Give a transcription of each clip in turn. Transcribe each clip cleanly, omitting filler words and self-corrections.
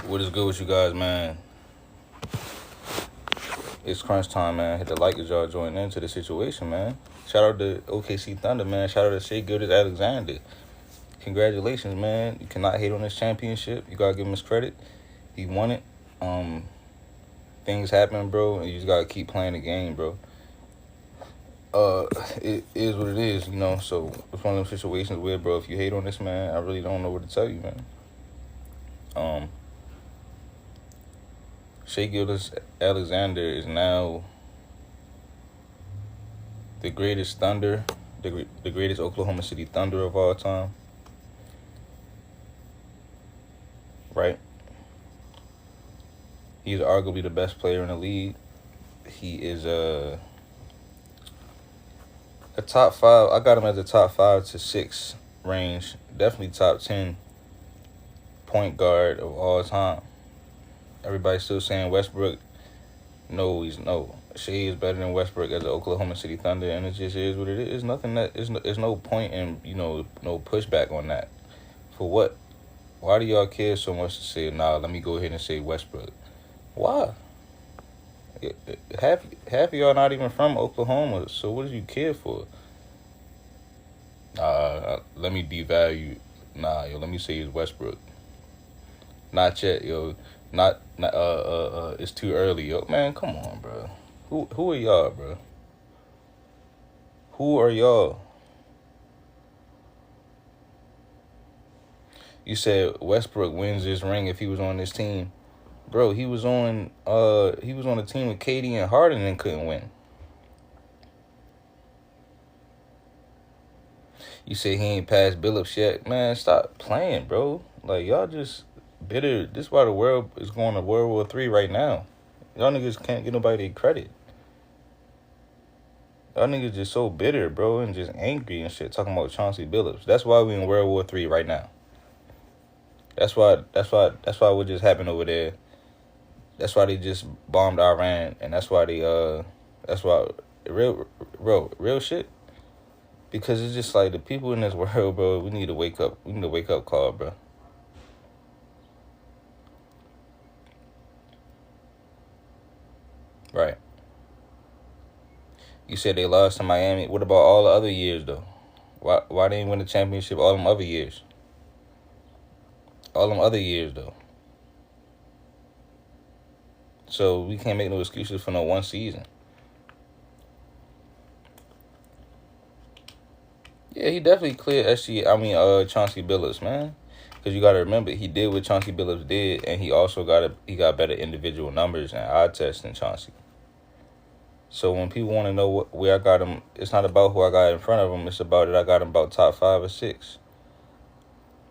What is good with you guys, man? It's crunch time, man. Hit the like as y'all join into the situation, man. Shout out to OKC Thunder, man. Shout out to Shea Gilgeous-Alexander. Congratulations, man. You cannot hate on this championship. You gotta give him his credit. He won it. Things happen, bro, and you just gotta keep playing the game, bro. It is what it is, you know. So it's one of those situations where, bro, if you hate on this man, I really don't know what to tell you, man. Shea Gilgeous-Alexander is now the greatest Thunder, the greatest Oklahoma City Thunder of all time. Right? He's arguably the best player in the league. He is a top 5. I got him as a top 5 to 6 range. Definitely top 10 point guard of all time. Everybody's still saying Westbrook. No. Shea is better than Westbrook as an Oklahoma City Thunder, and it just is what it is. There's no point in, no pushback on that. For what? Why do y'all care so much to say, nah, let me go ahead and say Westbrook? Why? Half of y'all not even from Oklahoma, so what do you care for? Let me devalue. Let me say it's Westbrook. Not yet, yo. It's too early, yo. Man, come on, bro. Who are y'all, bro? Who are y'all? You said Westbrook wins this ring if he was on this team. Bro, he was on a team with KD and Harden and couldn't win. You say he ain't passed Billups yet. Man, stop playing, bro. Like, y'all just bitter. This is why the world is going to World War III right now. Y'all niggas can't get nobody their credit. Y'all niggas just so bitter, bro, and just angry and shit, talking about Chauncey Billups. That's why we in World War III right now. That's why what just happened over there. That's why they just bombed Iran, and that's why real shit. Because it's just like the people in this world, bro, we need to wake up. We need a wake up call, bro. Right. You said they lost to Miami. What about all the other years, though? Why they didn't win the championship all them other years? All them other years, though. So we can't make no excuses for no one season. Yeah, he definitely cleared Chauncey Billups, man. Because you got to remember, he did what Chauncey Billups did, and he also got better individual numbers and eye test than Chauncey. So when people want to know where I got him, it's not about who I got in front of him. It's about that I got him about top 5 or 6.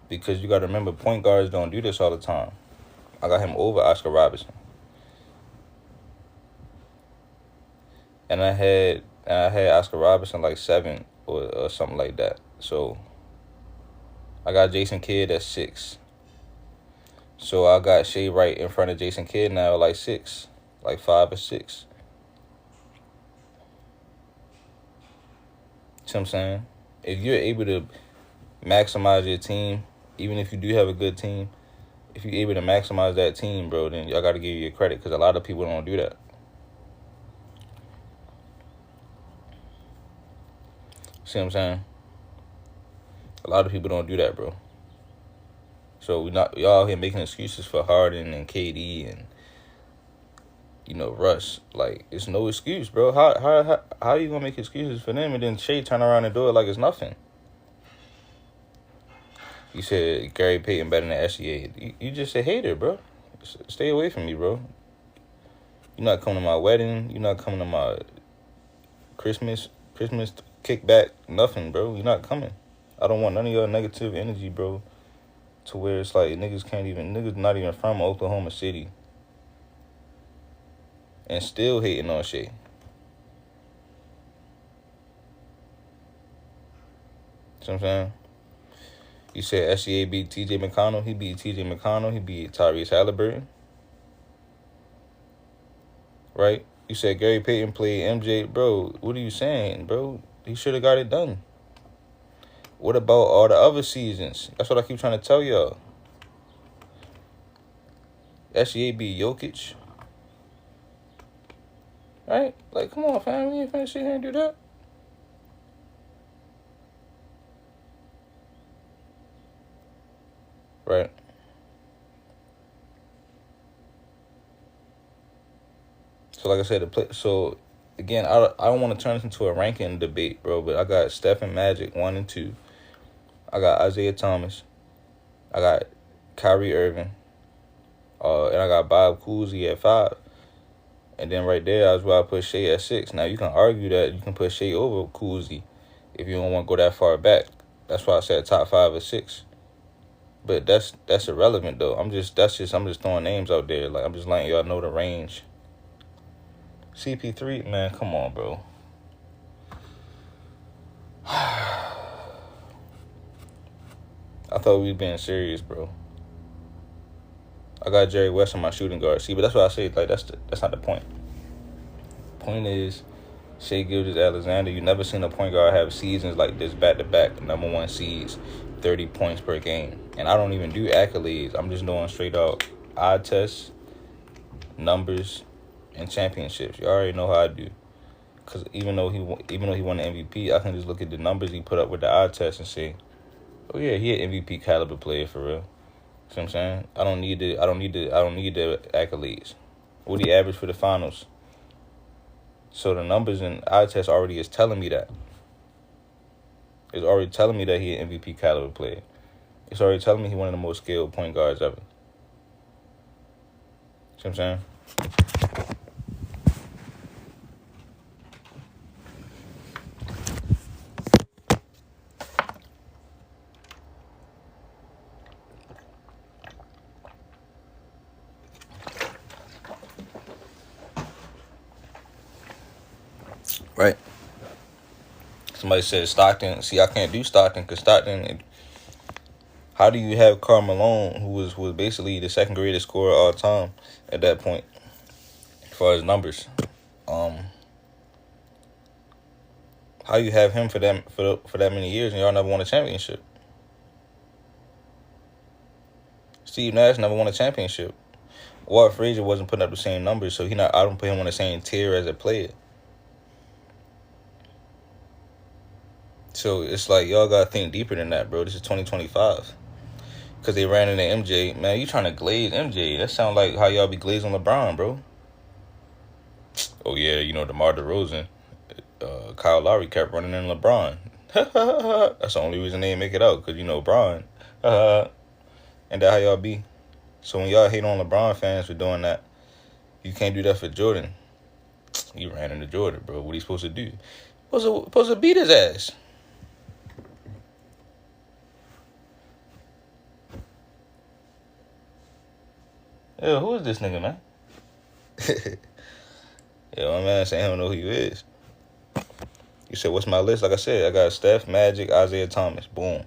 Because you got to remember, point guards don't do this all the time. I got him over Oscar Robertson. And I had Oscar Robertson like 7 or something like that. So I got Jason Kidd at 6. So I got Shea right in front of Jason Kidd now, like 6, like 5 or 6. See what I'm saying? If you're able to maximize your team, even if you do have a good team, if you're able to maximize that team, bro, then y'all got to give you your credit, because a lot of people don't do that. See what I'm saying? A lot of people don't do that, bro. So y'all here making excuses for Harden and KD and Russ. Like, it's no excuse, bro. How are you gonna make excuses for them and then Shea turn around and do it like it's nothing? You said Gary Payton better than SGA. You just a hater, bro. Stay away from me, bro. You're not coming to my wedding. You're not coming to my Christmas kickback. Nothing, bro. You're not coming. I don't want none of your negative energy, bro. To where it's like niggas not even from Oklahoma City. And still hating on Shea. See what I'm saying? You said SGA beat TJ McConnell. He beat TJ McConnell. He beat Tyrese Halliburton. Right? You said Gary Payton played MJ. Bro, what are you saying, bro? He should have got it done. What about all the other seasons? That's what I keep trying to tell y'all. SGA be Jokic. Right? Like, come on, fam. We ain't finna sit here and do that. Right. So, like I said, so again, I don't want to turn this into a ranking debate, bro. But I got Steph and Magic 1 and 2. I got Isaiah Thomas. I got Kyrie Irving. And I got Bob Cousy at 5. And then right there, that's where I put Shea at 6. Now, you can argue that you can put Shea over Cousy if you don't want to go that far back. That's why I said top 5 or 6. But that's irrelevant though. I'm just throwing names out there. Like, I'm just letting y'all know the range. CP3, man, come on, bro. I thought we was being serious, bro. I got Jerry West on my shooting guard. See, but that's what I say. Like, that's not the point. Point is, Shai Gilgeous-Alexander, you never seen a point guard have seasons like this back-to-back, number 1 seeds, 30 points per game. And I don't even do accolades. I'm just doing straight out eye tests, numbers, and championships. You already know how I do. Because even though he won the MVP, I can just look at the numbers he put up with the eye test and say, oh yeah, he an MVP caliber player for real. See what I'm saying? I don't need the accolades. What he averaged for the finals. So the numbers and eye test already is telling me that. It's already telling me that he an MVP caliber player. It's already telling me he one of the most skilled point guards ever. See what I'm saying? Right. Somebody said Stockton. See, I can't do Stockton because Stockton. How do you have Karl Malone, who was basically the second greatest scorer of all time at that point, as far as numbers? How you have him for that many years and y'all never won a championship? Steve Nash never won a championship. Walt Frazier wasn't putting up the same numbers, so I don't put him on the same tier as a player. So it's like y'all gotta think deeper than that, bro. This is 2025. Because they ran into MJ. Man, you trying to glaze MJ. That sound like how y'all be glazing LeBron, bro. Oh, yeah, DeMar DeRozan. Kyle Lowry kept running in LeBron. That's the only reason they didn't make it out. Because, Bron. And that how y'all be. So when y'all hate on LeBron fans for doing that, you can't do that for Jordan. You ran into Jordan, bro. What he supposed to do? Supposed to beat his ass. Yo, who is this nigga, man? Yo, my man saying I don't know who you is. You said, what's my list? Like I said, I got Steph, Magic, Isaiah Thomas. Boom.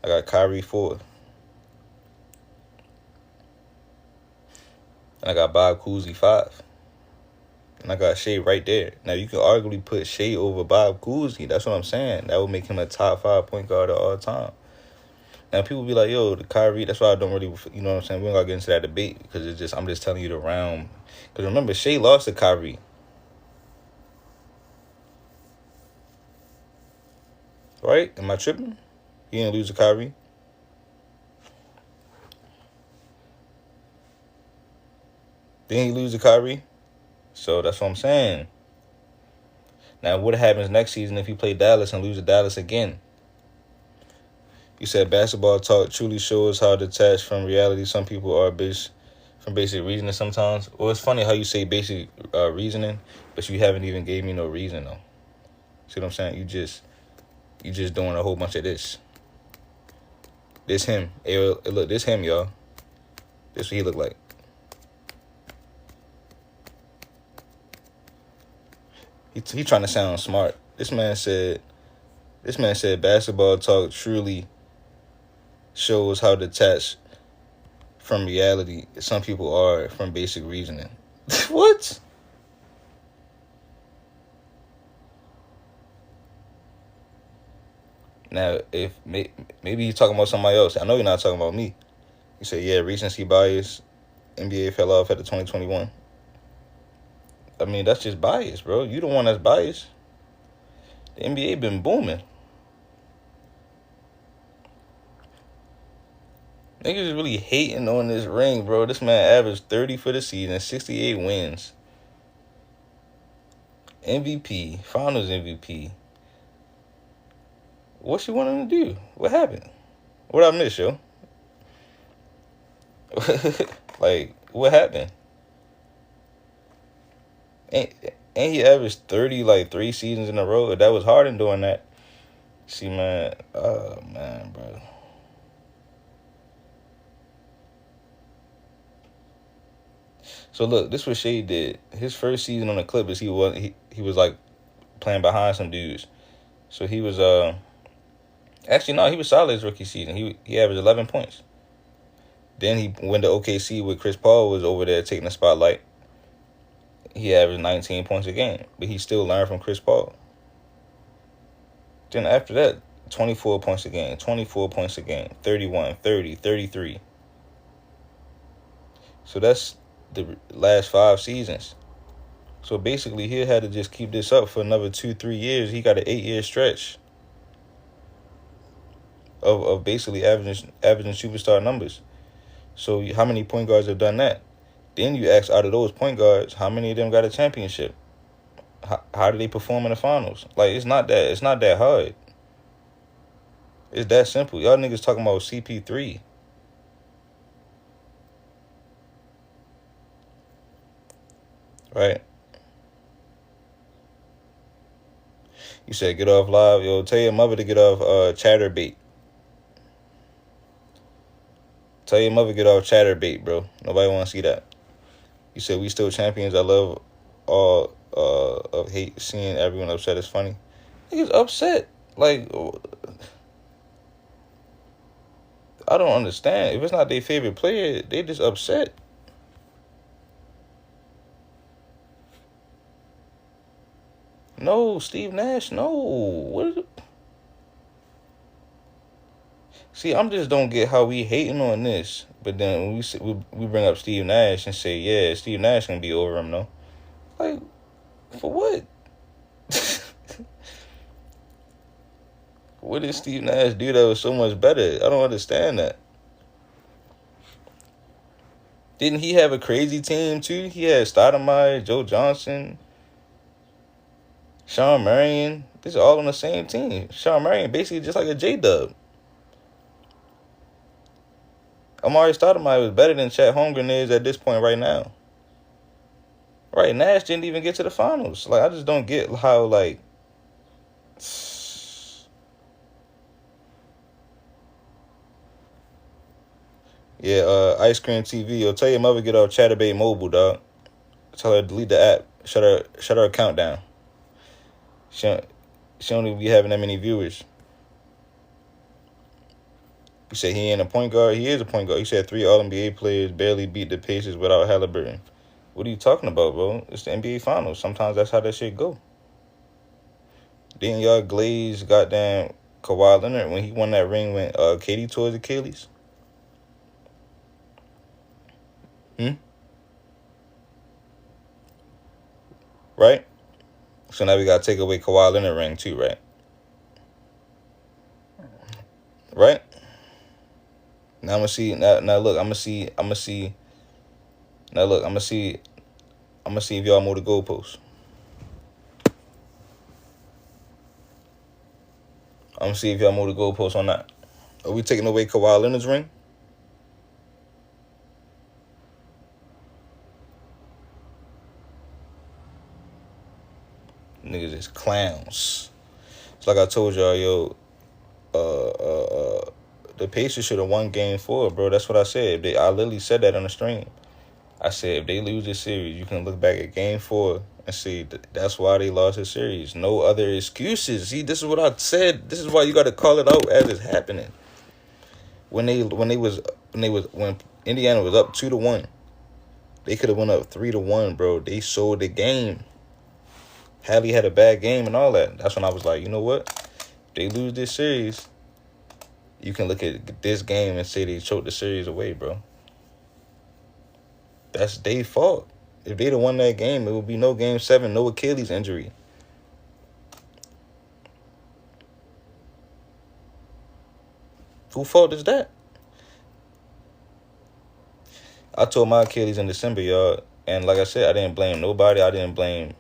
I got Kyrie 4. And I got Bob Cousy 5. And I got Shea right there. Now, you can arguably put Shea over Bob Cousy. That's what I'm saying. That would make him a top 5 point guard of all time. Now, people be like, yo, the Kyrie, that's why I don't really, you know what I'm saying? We don't got to get into that debate because I'm just telling you the round. Because remember, Shea lost to Kyrie. Right? Am I tripping? He didn't lose to Kyrie. Didn't he lose to Kyrie? So that's what I'm saying. Now, what happens next season if you play Dallas and lose to Dallas again? You said basketball talk truly shows how detached from reality some people are from basic reasoning sometimes. Well, it's funny how you say basic reasoning, but you haven't even gave me no reason, though. See what I'm saying? You just doing a whole bunch of this. This him. Hey, look, this him, y'all. This what he look like. He trying to sound smart. This man said basketball talk truly shows how detached from reality some people are from basic reasoning. What? Now, if maybe you're talking about somebody else. I know you're not talking about me. You say, yeah, recency bias. NBA fell off after 2021. I mean, that's just bias, bro. You the one that's biased. The NBA been booming. Niggas is really hating on this ring, bro. This man averaged 30 for the season, 68 wins. MVP, Finals MVP. What you want him to do? What happened? What I missed, yo? Like, what happened? Ain't he averaged 30 like 3 seasons in a row? That was Harden doing that. See, man. Oh, man, bro. So look, this was Shea did. His first season on the Clippers, he was like playing behind some dudes. So he was actually no, he was solid his rookie season. He averaged 11 points. Then he went to OKC with Chris Paul was over there taking the spotlight. He averaged 19 points a game, but he still learned from Chris Paul. Then after that, 24 points a game, 24 points a game, 31, 30, 33. So that's the last 5 seasons. So basically, he had to just keep this up for another 2-3 years. He got an 8-year stretch of basically averaging superstar numbers. So how many point guards have done that? Then you ask, out of those point guards, how many of them got a championship? How do they perform in the finals? Like, it's not that hard. It's that simple. Y'all niggas talking about CP3. Right? You said get off live. Yo, tell your mother to get off Chatterbait. Tell your mother get off Chatterbait, bro. Nobody want to see that. You said we still champions. I love all of hate seeing everyone upset. It's funny. Niggas upset. Like, I don't understand. If it's not their favorite player, they just upset. No, Steve Nash, no. What is it? See, I'm just don't get how we hating on this. But then when we bring up Steve Nash and say, yeah, Steve Nash gonna be over him, though. Like, for what? What did Steve Nash do that was so much better? I don't understand that. Didn't he have a crazy team, too? He had Stoudemire, Joe Johnson, Sean Marion. This is all on the same team. Sean Marion basically just like a J-Dub. Amari Stoudemire was better than Chet Holmgren is at this point right now. Right, Nash didn't even get to the finals. Like, I just don't get how, like... Yeah, Ice Cream TV. Yo, tell your mother get off Chatterbait Mobile, dog. Tell her to delete the app. Shut her account down. She don't even be having that many viewers. You say he ain't a point guard? He is a point guard. You said 3 All-NBA players barely beat the Pacers without Halliburton. What are you talking about, bro? It's the NBA Finals. Sometimes that's how that shit go. Didn't y'all glaze goddamn Kawhi Leonard when he won that ring when Katie tore his Achilles? Right? So now we got to take away Kawhi Leonard ring too, right? Right? Now I'm gonna see. Now look, I'm gonna see. Now look, I'm gonna see if y'all move the goalposts. I'm gonna see if y'all move the goalposts on that. Are we taking away Kawhi Leonard's ring? Niggas is clowns. It's like I told y'all, yo. The Pacers should have won Game 4, bro. That's what I said. I literally said that on the stream. I said if they lose this series, you can look back at Game 4 and see that's why they lost the series. No other excuses. See, this is what I said. This is why you got to call it out as it's happening. When Indiana was up 2-1, they could have went up 3-1, bro. They sold the game. Hallie had a bad game and all that. That's when I was like, you know what? If they lose this series, you can look at this game and say they choked the series away, bro. That's their fault. If they'd have won that game, it would be no Game 7, no Achilles injury. Whose fault is that? I tore my Achilles in December, y'all. And like I said, I didn't blame nobody. I didn't blame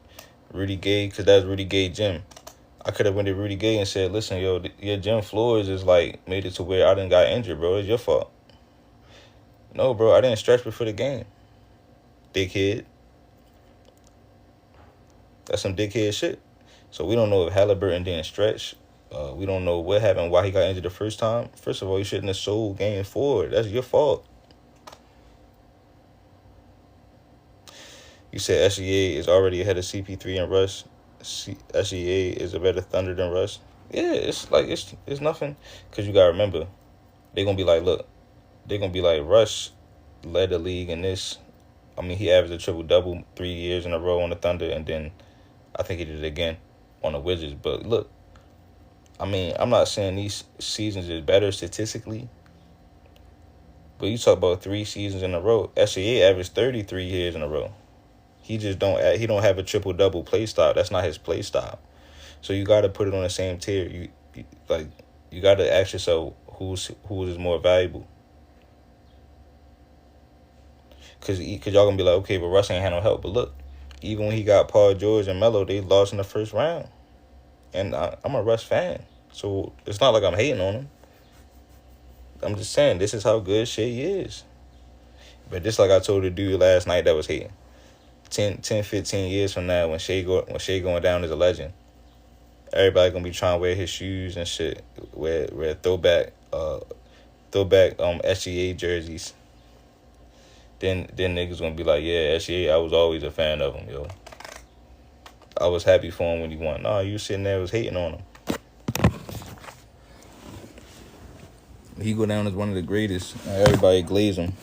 Rudy Gay because that's Rudy Gay gym. I could have went to Rudy Gay and said, listen, yo, your gym floors is like made it to where I didn't got injured, bro. It's your fault. No, bro, I didn't stretch before the game. Dickhead. That's some dickhead shit. So we don't know if Halliburton didn't stretch. We don't know what happened, why he got injured the first time. First of all, you shouldn't have sold game 4. That's your fault. You said SEA is already ahead of CP3 and Russ. SEA is a better Thunder than Russ. Yeah, it's like it's nothing. Because you got to remember, they're going to be like, look, they're going to be like, Russ led the league in this. I mean, he averaged a triple-double 3 years in a row on the Thunder, and then I think he did it again on the Wizards. But look, I mean, I'm not saying these seasons is better statistically, but you talk about 3 seasons in a row. SEA averaged 33 years in a row. He just don't have a triple-double play style. That's not his play style. So you got to put it on the same tier. You got to ask yourself who is more valuable. Cause y'all gonna be like, okay, but Russ ain't had no help. But look, even when he got Paul George and Melo, they lost in the first round. And I'm a Russ fan, so it's not like I'm hating on him. I'm just saying this is how good Shea is. But just like I told the dude last night that was hating, 10, 15 years from now, when Shea going down as a legend, everybody gonna be trying to wear his shoes and shit, wear throwback SGA jerseys. Then niggas gonna be like, yeah, SGA, I was always a fan of him, yo. I was happy for him when he won. Nah, you sitting there was hating on him. He go down as one of the greatest. Everybody glaze him.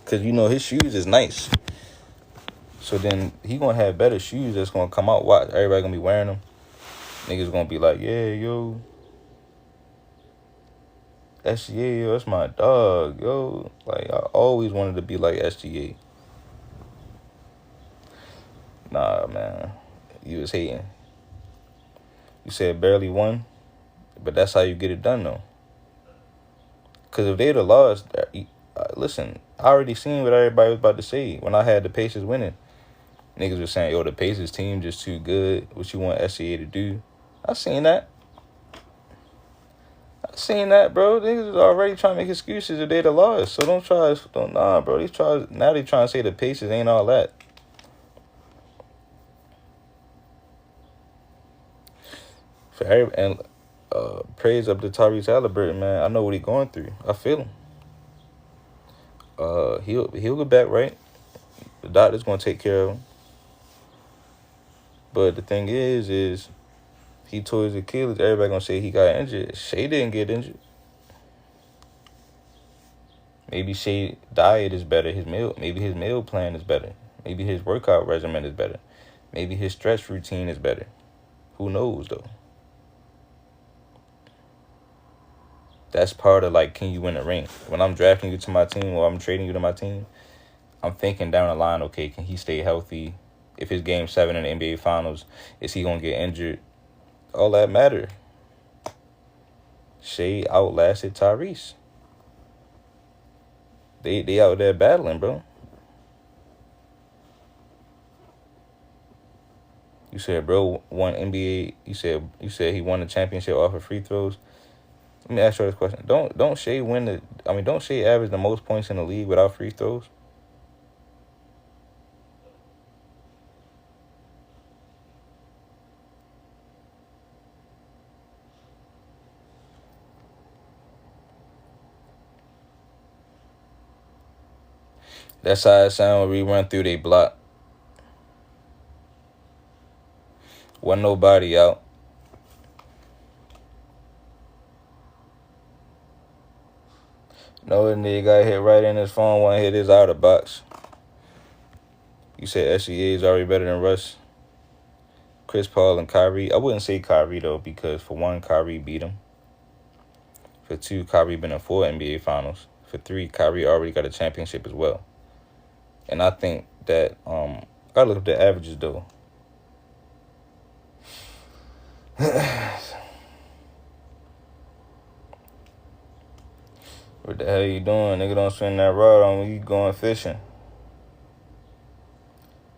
Because, you know, his shoes is nice. So then he gonna have better shoes that's gonna come out. Watch, everybody gonna be wearing them. Niggas gonna be like, yeah, yo. SGA, yo, that's my dog, yo. Like, I always wanted to be like SGA. Nah, man. You was hating. You said barely won, but that's how you get it done, though. Because if they'd have lost, listen, I already seen what everybody was about to say when I had the Pacers winning. Niggas was saying, yo, the Pacers team just too good. What you want SGA to do? I seen that. Bro. Niggas was already trying to make excuses if they'd have lost. So nah, bro. They trying to say the Pacers ain't all that. And praise up to Tyrese Halliburton, man. I know what he going through. I feel him. He'll get back right. The doctor's gonna take care of him. But the thing is he tore his Achilles. Everybody gonna say he got injured. Shea didn't get injured. Maybe Shea diet is better. Maybe his meal plan is better. Maybe his workout regimen is better. Maybe his stretch routine is better. Who knows though? That's part of, like, can you win a ring? When I'm drafting you to my team or I'm trading you to my team, I'm thinking down the line, okay, can he stay healthy? If it's Game 7 in the NBA Finals, is he going to get injured? All that matter. Shea outlasted Tyrese. They out there battling, bro. You said bro won NBA. You said he won the championship off of free throws. Let me ask you this question. Don't Shea don't Shea average the most points in the league without free throws? That's how it sound when we run through they block. Wasn't nobody out. No nigga got hit right in his phone, want to hit his outer box. You said SEA is already better than Russ. Chris Paul and Kyrie. I wouldn't say Kyrie, though, because for one, Kyrie beat him. For two, Kyrie been in 4 NBA Finals. For 3, Kyrie already got a championship as well. And I think that I gotta look at the averages though. What the hell you doing? Nigga don't swing that rod on when you going fishing.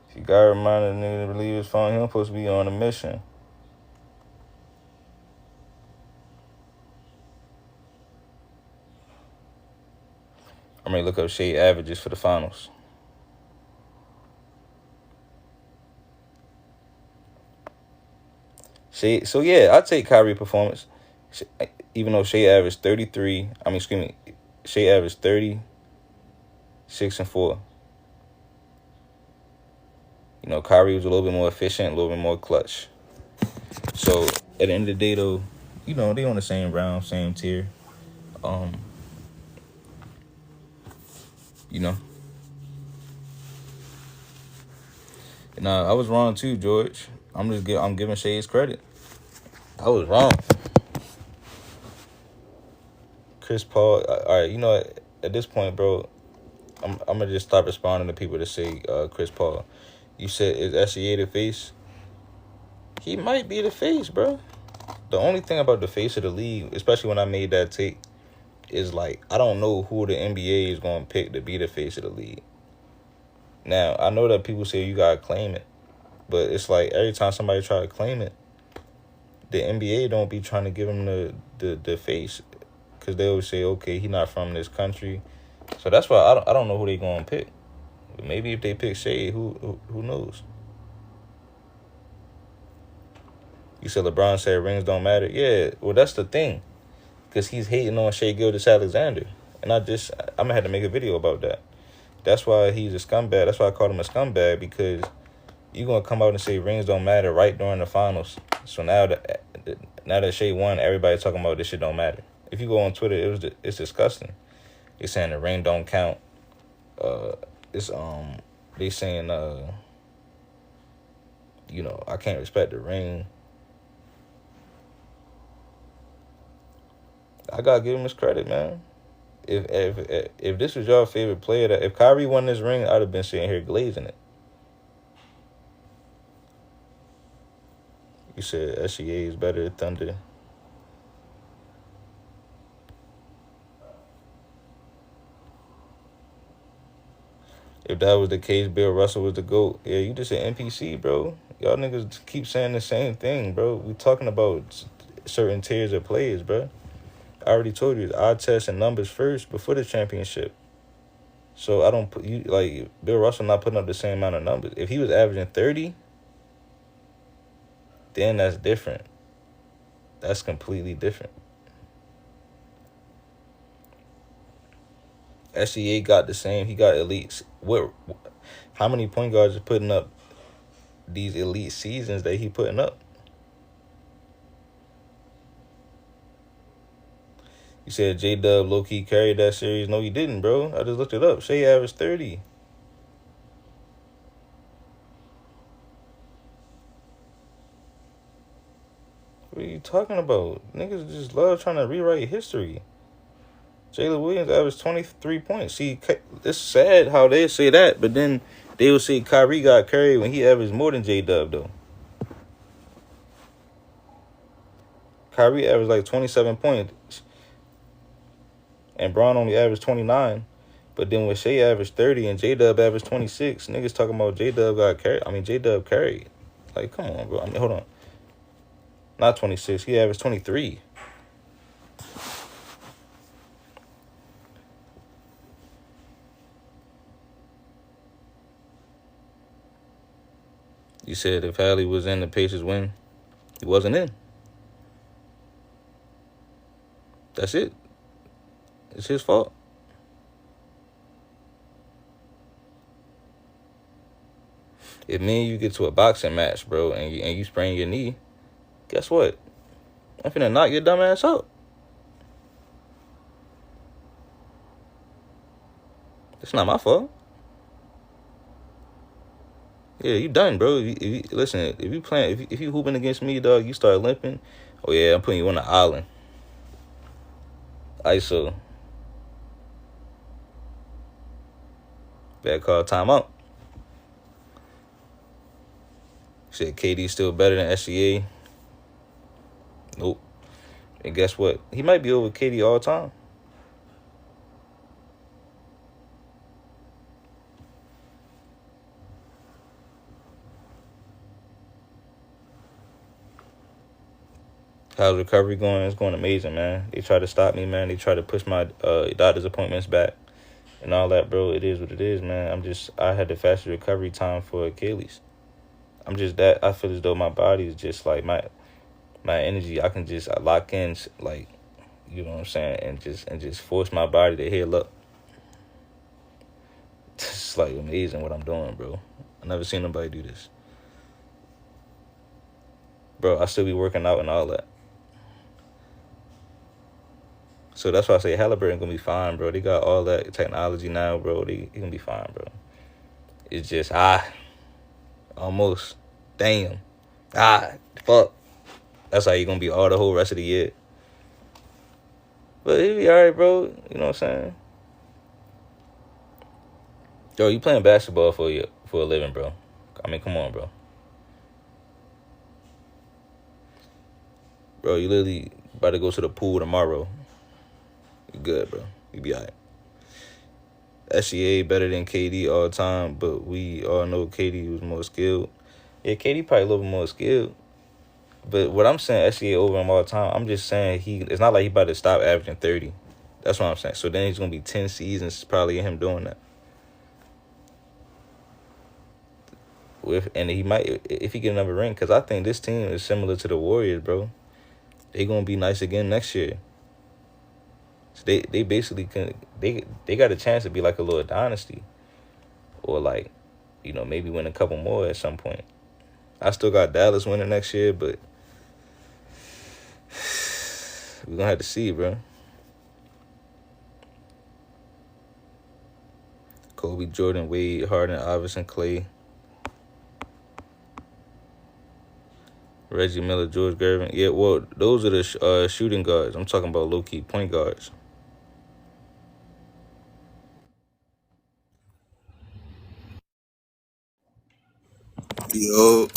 If you got to remind the nigga to leave his phone, he don't supposed to be on a mission. I'm ready to look up shade averages for the finals. Shade, so yeah, I take Kyrie performance. Even though Shea averaged 33, Shea averaged 30, 6 and 4. You know, Kyrie was a little bit more efficient, a little bit more clutch. So at the end of the day, though, you know, they on the same round, same tier. You know. And I was wrong too, George. I'm giving Shea his credit. I was wrong. Chris Paul. All right, you know, at this point, bro, I'm gonna just stop responding to people that say Chris Paul. You said, is SGA the face? He might be the face, bro. The only thing about the face of the league, especially when I made that take, is like, I don't know who the NBA is going to pick to be the face of the league. Now, I know that people say you got to claim it, but it's like every time somebody try to claim it, the NBA don't be trying to give him the face, because they always say, okay, he not from this country. So that's why I don't know who they going to pick. Maybe if they pick Shea, who knows? You said LeBron said rings don't matter. Yeah, well, that's the thing. Because he's hating on Shea Gilgeous-Alexander. And I'm going to have to make a video about that. That's why he's a scumbag. That's why I called him a scumbag, because you're going to come out and say rings don't matter right during the finals. So now that Shea won, everybody's talking about this shit don't matter. If you go on Twitter, it's disgusting. They're saying the ring don't count. They saying you know, I can't respect the ring. I gotta give him his credit, man. If this was your favorite player, if Kyrie won this ring, I'd have been sitting here glazing it. You said SGA is better than Thunder. If that was the case, Bill Russell was the GOAT. Yeah, you just an NPC, bro. Y'all niggas keep saying the same thing, bro. We talking about certain tiers of players, bro. I already told you, eye test and numbers first before the championship. So I don't put you like Bill Russell not putting up the same amount of numbers. If he was averaging 30, then that's different. That's completely different. SGA got the same. He got elites. How many point guards are putting up these elite seasons that he putting up? You said J-Dub low-key carried that series. No, he didn't, bro. I just looked it up. Shea averaged 30. What are you talking about? Niggas just love trying to rewrite history. Jalen Williams averaged 23 points. See, it's sad how they say that, but then they will say Kyrie got carried when he averaged more than J-Dub, though. Kyrie averaged like 27 points. And Braun only averaged 29. But then when Shea averaged 30 and J-Dub averaged 26, niggas talking about J-Dub got carried. J-Dub carried. Like, come on, bro. Hold on. Not 26. He averaged 23. You said if Hallie was in, the Pacers win. He wasn't in. That's it. It's his fault. If me and you get to a boxing match, bro, and you sprain your knee, guess what? I'm finna knock your dumb ass out. It's not my fault. Yeah, you done, bro. Listen, if you hooping against me, dog, you start limping. Oh yeah, I'm putting you on the island. ISO. Better call timeout. Said KD still better than SGA. Nope. And guess what? He might be over KD all time. How's recovery going? It's going amazing, man. They try to stop me, man. They try to push my doctor's appointments back and all that, bro. It is what it is, man. I had the fastest recovery time for Achilles. I'm just that. I feel as though my body is just like my energy. I can just lock in, like, you know what I'm saying, and just force my body to heal up. It's like amazing what I'm doing, bro. I never seen nobody do this, bro. I still be working out and all that. So that's why I say Halliburton gonna be fine, bro. They got all that technology now, bro. He gonna be fine, bro. It's just almost, damn, fuck. That's how you gonna be all the whole rest of the year. But he'll be alright, bro. You know what I'm saying? Yo, you playing basketball for a living, bro. I mean, come on, bro. Bro, you literally about to go to the pool tomorrow. You good, bro. You be alright. SGA better than KD all the time, but we all know KD was more skilled. Yeah, KD probably a little bit more skilled. But what I'm saying, SGA over him all the time, I'm just saying it's not like he about to stop averaging 30. That's what I'm saying. So then he's going to be 10 seasons probably him doing that. And he might, if he get another ring, because I think this team is similar to the Warriors, bro. They going to be nice again next year. So they basically they got a chance to be like a little dynasty, or like, you know, maybe win a couple more at some point. I still got Dallas winning next year, but we're gonna have to see, bro. Kobe, Jordan, Wade, Harden, Iverson, Clay, Reggie Miller, George Gervin. Yeah, well, those are the shooting guards. I'm talking about low-key point guards. Yo,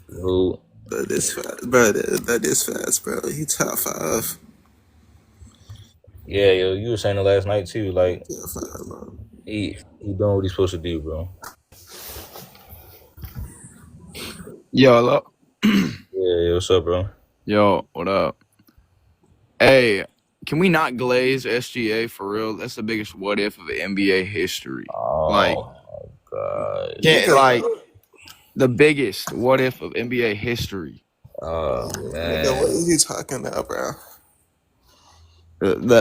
Yo, that is fast, bro. That is fast, bro. He top 5. yeah, yo, you were saying it last night too. Like, Top 5, bro. he doing what he's supposed to do, bro. Yo, hello. Yeah, what's up, bro? Yo, what up? Hey, can we not glaze SGA for real? That's the biggest what if of NBA history. Like, Oh, God. yeah, like the biggest what if of NBA history. Oh, Nigga, what man. is he talking about, bro?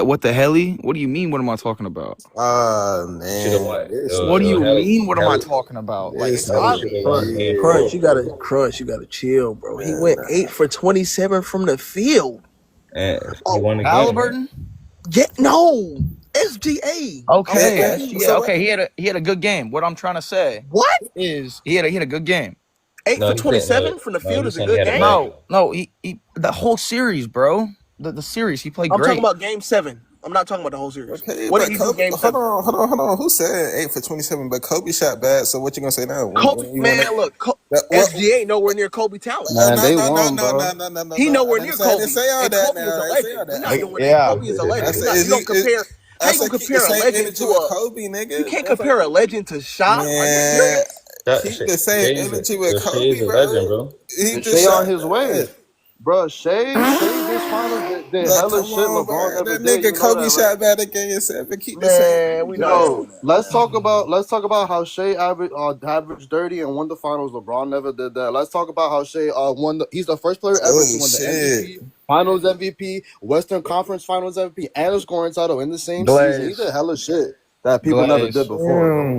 What the helly? What do you mean? What am I talking about? Should've Man. won. What do you mean? What am I Hell- talking about? Like, This it's Hella nigga, should've obvious. won game Crunch, 4. you gotta chill, bro. He Man, went 8 for 27 from the field. And he won the game. Halliburton? Yeah, no, SGA. Okay, Okay, SGA. so Okay, he had a good game. What I'm trying to say What? is he had a good game. 8 No, for he said 27 from the no, field he is a said he good had a game. bad No, he the whole series, bro. The series, he played I'm great. talking about game 7. I'm not talking about the whole series. Okay, What but did he do Kobe, game 7? hold on. Who said 8 for 27? But Kobe shot bad. So what you gonna say now? Kobe, man, look, SGA ain't nowhere near Kobe talent. Man, they won, bro. No. He nowhere I near didn't Kobe. say all And that Kobe now. is a I didn't say legend. all We're that. not doing Yeah. that. Kobe is a legend. You don't compare. How you gonna compare a legend to a? Kobe, nigga? You can't compare a legend to Shot. Are you Man, serious? keep the same energy with Kobe, a bro. legend, bro. He And just Shea on shot his way. bad. Bro, Shea this finals did Look, hella come shit on, LeBron bro. never That did. nigga You know Kobe that, shot right? bad again yourself, but keep the Man, same. we not doing Yo, that. let's talk about how Shea averaged 30 and won the finals. LeBron never did that. Let's talk about how Shea he's the first player ever to win the MVP, Finals MVP, Western Conference Finals MVP, and a scoring title in the same season. He did hella shit that people never did before, bro.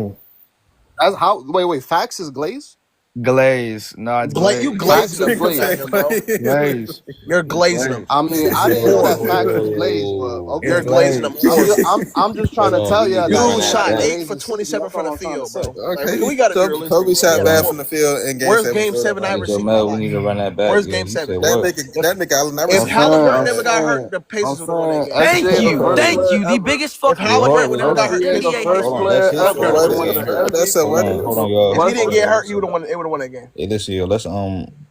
That's how. Wait. Fax is Glaze? Glaze. No, it's You Glaze. glazing the fuck out of him, bro. Glaze. You're glazing him. I mean, I didn't know that fact was Glaze, but You're okay. glazing him hard. I'm just trying Hold to on, tell we you need that to run You that shot back. 8 for 27 from the field, bro. Like, Okay, we gotta be Kobe realistic. shot Hold bad on. from the field in game Where's 7. game 7 Hey, accuracy? Jamel, we need to run that back. Where's Yeah, game you 7? said That what? nigga, I'll never If see Halliburton him. never got hurt, the I'm Pacers would have won that saying game. Thank SJ the you, first thank player you. The ever. biggest If fucking what Halliburton if would in never got hurt in SJ the NBA NBA first Hold on, history. let's player hit. ever Okay, What to win if? the That's a Hold what on, MVP. hold on, if? y'all. if he didn't get hurt, Western. he would have won. It would have won that game. Hey, listen, yo, let's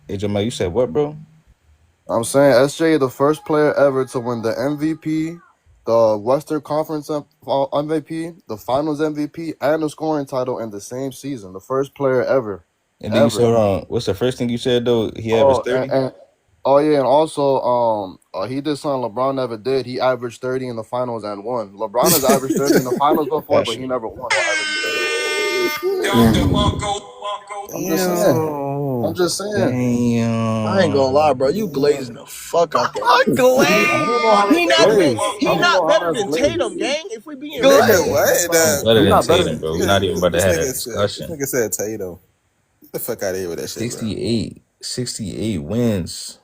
Hey, Jamel, you said what, bro? I'm saying SJ the first player ever to win the MVP, the Western Conference MVP, the Finals MVP, and the scoring title in the same season. The first player ever, And then you said, ever. what's the first thing you said though? He Oh, averaged 30. oh yeah, and also he did something LeBron never did. He averaged 30 in the finals and won. LeBron has averaged 30 in the finals before, but Gotcha. he never won while averaging 30. I'm just saying. I'm Damn. just saying. I ain't gonna lie, bro. You Damn. glazing the fuck out that nigga. I don't know how Glaze. He that's not glazed. bit. I He don't know not how better that's than glazed. Tatum, gang. If we being real, Nigga, Glaze. what? He's better He's than not better Tatum, than bro. We're not even about to This have that nigga said. This discussion. nigga said Tatum. Get the fuck out of here with that shit, bro. 68 wins.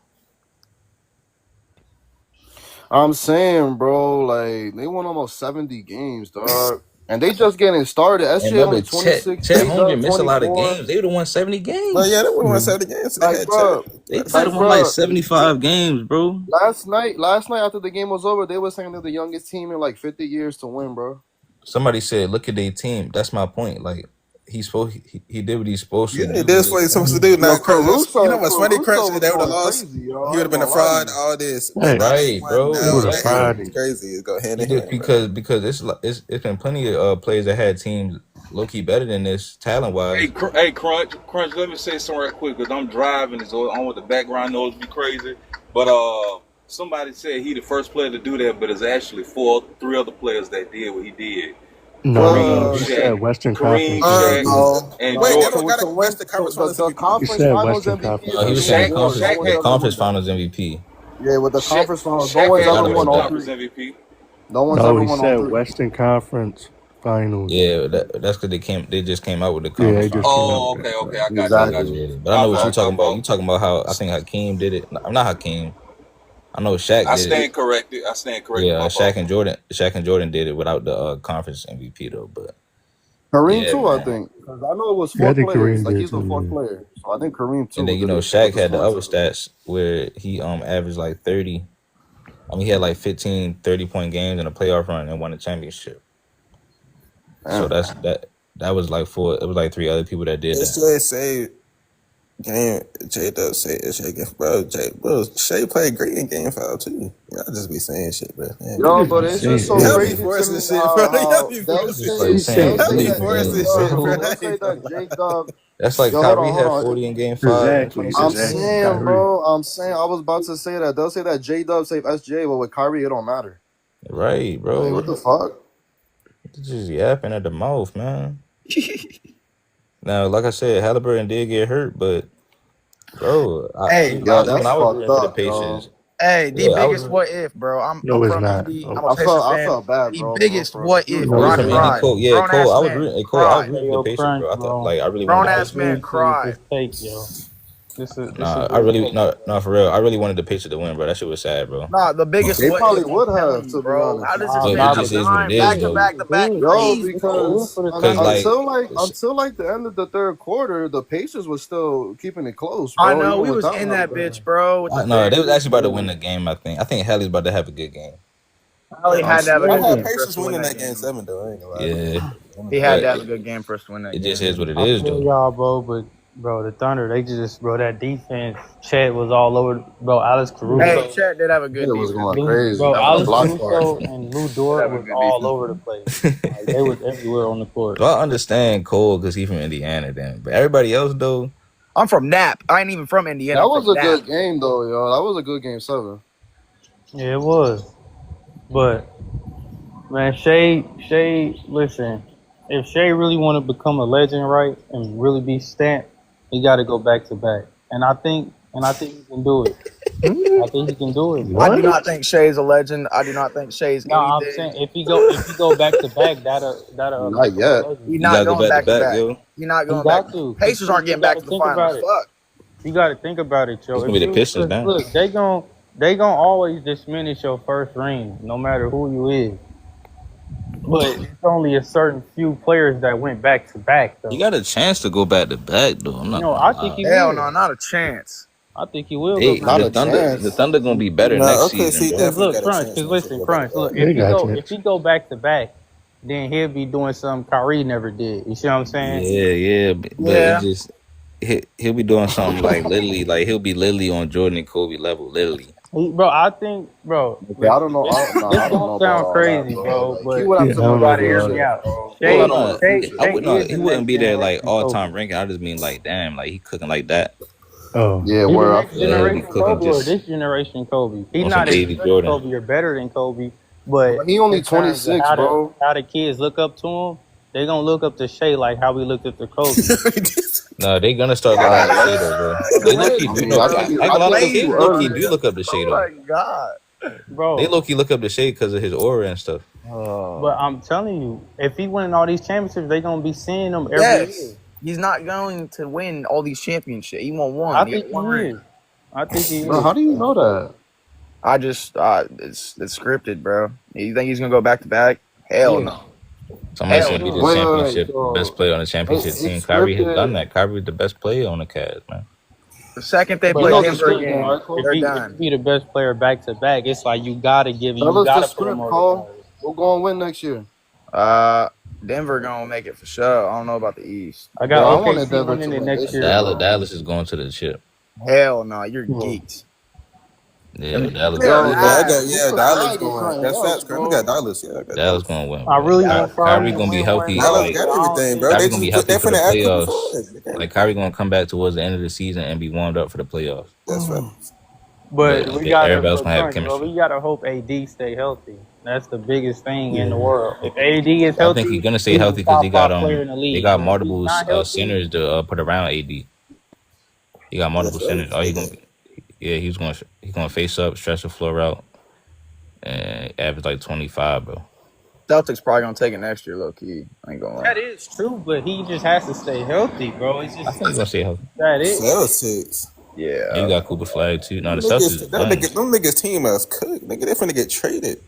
I'm saying, bro, like they won almost 70 games, dog. And they just getting started. And SJ remember, only 26, Chet J-Dub Holmgren missed a lot of 24. games. They would have won 70 But yeah, games. they won 70 games. So they Like, had Chet. bro, They might have like, won like bro, 75 games, bro. last night after the game was over, they were saying they're the youngest team in like 50 years to win, bro. Somebody said, look at their team. That's my point. Like, he did what he's supposed to Yeah, do. that's what he's supposed to do. Now, Yo, Crunch, you know what's funny, Crunch? Caruso They was would have going lost. crazy, yo. He I would have ain't been a gonna lie to fraud, you. all this. But Hey, now that he Right, won, bro. he now would have that Exactly. fried it's him. crazy. It's go hand He in did hand, bro. because it's been plenty of players that had teams low key better than this talent wise. Hey, Crunch. Let me say something right quick because I'm driving, and so I don't want the background noise to be crazy. But somebody said he the first player to do that, but it's actually three other players that did what he did. No, Kareem, Well, he said Shaq, Western Kareem, Conference Shaq, MVP. and Wait, Jordan. everyone got to to win Western Conference the Finals MVP. He conference said finals Western MVP Conference is He a was new saying MVP. award. No one's ever conference won that. finals MVP. Yeah, with the Shaq, conference finals, no Shaq one's had ever the won Western all Conference three. MVP. No one's No, ever he won all said three. Western Conference Finals. Yeah, that's because they just came out with the Yeah, conference they just finals came out Oh, with MVP. that. okay. Right. I got you. But, Exactly. yeah, but I My know what you're fault. My talking about. You fault. talking about how I think Hakeem did it. I'm not Hakeem. I know Shaq I did it. stand corrected. Yeah, My fault. Shaq and Jordan did it without the conference MVP though. But Kareem yeah, too, I man. think. Because I know it was Yeah, I four think players. Kareem Like did he's the fourth too. player. So I think Kareem And too then did it with Shaq the had the scoring other title. stats where he averaged like 30. I mean, he had like 15 30-point games in a playoff run and won a championship. So Damn. that was like it was like three other people that did It's that. just say game. J does say it's Shay, bro. Shay played great in game 5 too. Y'all just be saying shit, bro. Damn. Yo, Niggas but be it's just saying so Y'all be crazy anything. to forcing me shit, bro. Y'all how be they'll It's just forcing like He shit. say said they'll saying say Y'all be that anything, forcing J shit, Dub bro. bro. they'll say that J Dub. That's like Yo, hold Kyrie on, hold had on. 40 in game 5 in Exactly. 2016. I'm saying, Kyrie. bro. I was about to say that they'll say that J Dub saved SJ, but with Kyrie it don't matter. Right, Like what bro. the fuck? Just yapping at the mouth, man. Now, like I said, Halliburton did get hurt, but bro, Hey, Yo, even that's I was fucked rooting for the up, yo. Pacers. hey, the Yeah, I was biggest rooting. what if, bro. I'm No, it's from not. Indy. I'm Nope. a Pacers I fan. felt bad, The bro, biggest for what if, No, You bro. I it's from Indy, not. cried. Cole? Yeah, Grown Cole. ass I was man rooting. Hey, Cole, I was cried. rooting Hey, for the yo, Pacers, Crunch, bro. I thought, bro. like, I really wanted Grown the I ass Pacers to man agree win. with you. This cried. take, yo. This Nah, is I real really take. no for real. I really wanted the Pacers to win, bro. That shit was sad, bro. Nah, the biggest they what probably if. I'm would telling have, you, to be bro. How honest. does this Nah, But man it nah, have just but is what it time is, back to good. though. back to It's back good. Yo, threes, It's bro? good because for the Cause Thunder. like, until like the end of the third quarter, the Pacers was still keeping it close, I bro. know Even we was without in that Halliburton. bitch, bro, with the no, they was fans. actually about to win the game. I think Hallie's about to have a good game. He I'm had to have a I good saying. had game for us Pacers to win winning that that game game. 7 though. I ain't gonna lie. Yeah, He had but to have a good game for us to win that it just game. is what it I is, feel though. y'all, bro, but bro, the Thunder, they just, bro, that defense. Chet was all over, bro. Alex Hey, Caruso, Chet did have a good It was defense. going crazy. Bro, That was The a Alex good block defense. party. Caruso and Lou Did Dort have a was good all defense. over the place. Like they was everywhere on the court. So I understand Cole because he's from Indiana, then, but everybody else though, I'm from Nap. I ain't even from Indiana. That I'm was from a Nap. good game, though, yo. That was a good game 7. Yeah, it was. But man, listen, if Shea really want to become a legend, right, and really be stamped, he got to go back to back. And I think he can do it. I think he can do it. I do What? not think Shay's a legend. I do not think Shay's No, I'm anything. saying if he go back to back, that'll Not make him a yet. legend. He's You not gotta go going back to back to back, back. yo. He's not He going back. got to. Pacers aren't getting back to the Think about finals. it. Fuck. You got to think about it, yo. It's gonna be the Pistons, man. Look, they gon' always diminish your first ring, no matter who you is. But it's only a certain few players that went back to back, though. You got a chance to go back to back, though. I'm not. No, gonna I lie. think he Hell will. no, not a chance. I think he will They, go Not back. a the chance. Thunder gonna be better No, next okay, season, see, bro. Cause definitely look, got a Crunch. chance Cause next year to listen, go back Crunch. to Look, back. if They he got go, you. if he go back to back, then he'll be doing something Kyrie never did. You see what I'm saying? Yeah, but Yeah. it just he'll be doing something like literally, like he'll be literally on Jordan and Kobe level, literally. Bro, I think, bro. Okay, I don't know. This I don't don't know about sound all crazy, that, bro, Like, he but would have Yeah, to I don't move know on gotta to hear about me it. out. bro. I would Shay, not. Shay, I Shay would not. is He the wouldn't next be there like generation all Kobe. time ranking. I just mean like, damn, like he cooking like that. Oh, Yeah, He the where I next feel Yeah, he'll be generation cooking Kobe or just this generation Kobe. He's on some not as Baby good as Jordan. Kobe or better than Kobe, but he only in terms of 26, bro. how the kids look up to him, they gonna look up to Shay like how we looked up to Kobe. No, they gonna start looking up Alright, to Shea though, bro. They low key I do Lazy, mean, know. I bro. think I ain't gonna I lie, think the it's kids too low key early. do look up to Shea Oh though. my god. They Bro, low key look up to Shea because of his aura and stuff. Oh. but I'm telling you, if he win all these championships, they gonna be seeing him every year. Yes. He's not going to win all these championships. He won I one. He think got he one ring. is. I think he Bro, is. how do you know that? I just it's scripted, bro. You think he's gonna go back to back? Hell Yeah. no. Somebody Hell said be no. the Wait. championship best So player on the championship team. it's Kyrie has done scripted. that. Kyrie the best player on the Cavs, man. The second they But You play know look, the if Denver script, he, though, again, right, if Cole? they're he if done. he the best player back to back, it's like you gotta Tell us the put him script, over Cole. guys. We're going to win next year. Denver gonna make it for sure. I don't know about the East. I Bro, got I wanted OKC Denver winning to it win next this year. year, bro. Dallas is going to the chip. Hell no, you're well, geeked. Yeah, Them Dallas they're going. Yo, Yeah, I got ass. who the Dallas bag is going. something That's else, facts, Craig. We got bro. Dallas. Yeah, I got Dallas Dallas. going to win, I bro. really want Kyrie Kyrie to gonna be win healthy. one Dallas though, Like but got I don't everything, think bro. Kyrie They gonna be just healthy they for the finna act quick before. playoffs. Like Kyrie gonna come back towards the end of the season and be warmed up for the playoffs. That's facts. But But we gotta, everybody else but gonna have Crunch, bro, chemistry. we gotta hope AD stay healthy. That's the biggest thing in the yeah. world. If AD is I think he's healthy, gonna stay he's healthy the because top five player in the they league. got But if he's multiple not healthy, centers to put around AD. He got multiple That's centers. facts. All he gonna he's gonna face up, stretch the floor out, and average like 25, bro. Celtics probably gonna take it next year, low key. I ain't gonna lie. that is true. But he just has to stay healthy, bro. It's I just think he's gonna stay healthy. that it. Celtics. Yeah. And you got Cooper Flag too. No, Them the Celtics is niggas, done. them niggas team is cooked. Nigga, they finna get traded.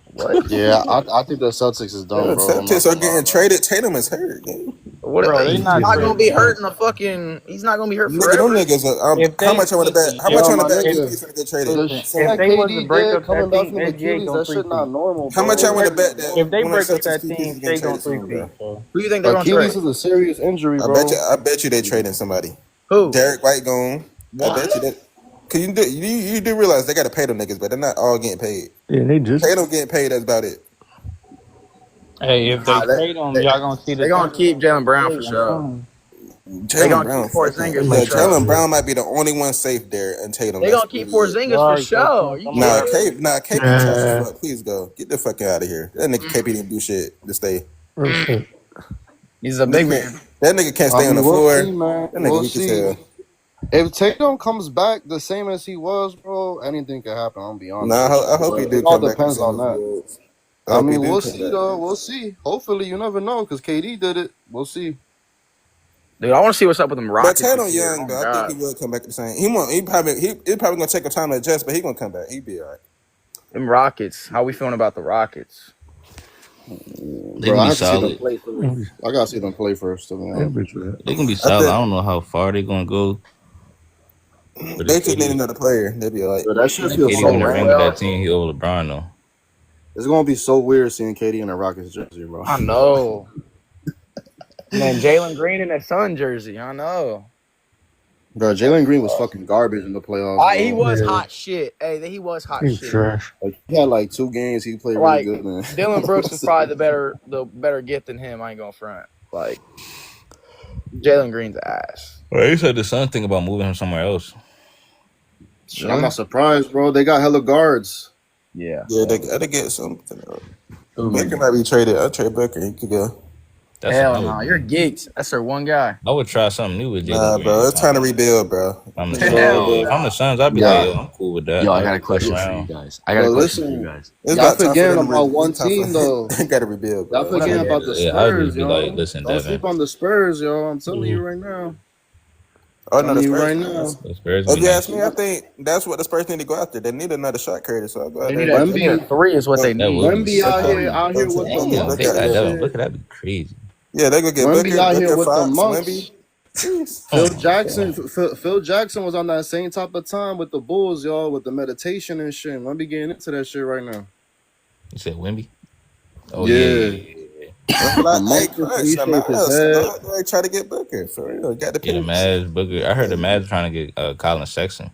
What? Yeah, I think the Celtics is done, Yeah, bro. I'm not Celtics are gonna lie, getting bro. traded. Tatum is hurt. Nigga. What? Bro, they He's not not gonna be trading him. hurt in the fucking. He's not gonna be hurt Nigga, them forever. niggas are. If How they much I want to bet? listen, How much Yo, I want my to bet nigga, KD finna get traded? the listen, shit if that they was to KD break did up coming that back team, from the SGA Achilles, gonna that three shit not normal, How much I bro. want to bet that If they one of break the up that Celtics key pieces team, getting they gonna traded soon, bro? bro. Who you think they're gonna Achilles trade? is a serious injury, bro. I bet you they trading somebody. Who? Derek White gone. I What? bet you that. Cause you do realize they gotta pay them niggas, but they're not all getting paid. Yeah, they just Tatum getting paid. That's about it. Hey, if they Nah, trade him, y'all gonna see the they gonna Thunder keep Jalen Brown for I'm sure. telling They Jalen gonna keep Brown, fucking Porzingis might for yeah. try sure. Jalen to. Brown might be the only one safe there, and Tatum. They That's gonna keep really it. you. Porzingis for sure. Are you Nah, kidding? KP trash as fuck. Please go. Get the fuck out of here. That nigga KP didn't do shit to stay. Real shit. He's a big man. That nigga can't I stay on mean, the we'll floor. see, man. That nigga We'll weak as see. hell. If Tatum comes back the same as he was, bro, anything can happen. I'm gonna be honest Nah, with you. I hope he But do it all come back. depends on that. I I hope he mean, do we'll come see, back. though. We'll see. Hopefully, you never know, because KD did it. We'll see. Dude, I want to see what's up with them But Rockets Tatum this year. young, Oh though. my I think god. he will come back the same. He probably gonna take a time to adjust, but he gonna come back. He be all right. Them Rockets. How we feeling about the Rockets? They Bro, gonna I be have to see them solid. play first. I gotta see them play first. To be That honest. bitch was. They gonna be I solid. I think don't know how far they gonna go. But they if just need KD, another player. They be all right. Bro, that shit if feels KD so win the ring random. with that team, he over LeBron though. It's gonna be so weird seeing KD in a Rockets jersey, bro. I know. Man, Jalen Green in that Sun jersey. I know. Bro, Jalen Green was fucking garbage in the playoffs, He bro. was Yeah. hot shit. Hey, he was hot He's shit. trash. Like he had like 2 games he played really Like good, man. Dylan Brooks is probably the better gift than him. I ain't gonna front. Like Jalen Green's ass. Well, they said the Suns think about moving him somewhere else. Shit, I'm not surprised, bro. They got hella guards. Yeah. Yeah, they gotta get something. Baker might be traded. I'll trade Baker. He could go. That's Hell another no, thing. you're geeked. That's their one guy. I would try something new with Jalen Nah, Green. bro, it's time to rebuild, bro. I'm the Hell Suns. If I'm the Suns, I'd be Yeah. like, yo, I'm cool with that. Yo, I got a I'd question fuck for you around. guys. I got a question for you guys. It's Y'all about time for forgetting them to about one team though. They got to rebuild, bro. Y'all forgetting about the I'd just Spurs, be yo. like, listen, Don't Devin. sleep on the Spurs, yo. I'm telling you right now. Oh no, the telling you Spurs. right now. The Spurs If be you nice. ask me, I think that's what the Spurs need to go after. They need another shot creator, so I'll go out They there. need a 3 is what they That need. would be Wemby out sick. here with the Damn, monks. they got there. Devin Booker. That'd be crazy. Yeah, they go get Wemby Booker, out here Booker, with the Fox, monks. Wemby. Phil Jackson was on that same type of time with the Bulls, y'all, with the meditation and shit. Wemby getting into that shit right now. You said Wemby? Oh Yeah. Hey, Clutch, the Mavs, they try to get Booker for real. Got the Yeah, the picks. Mavs, Booker. I heard the Mavs trying to get Colin Sexton.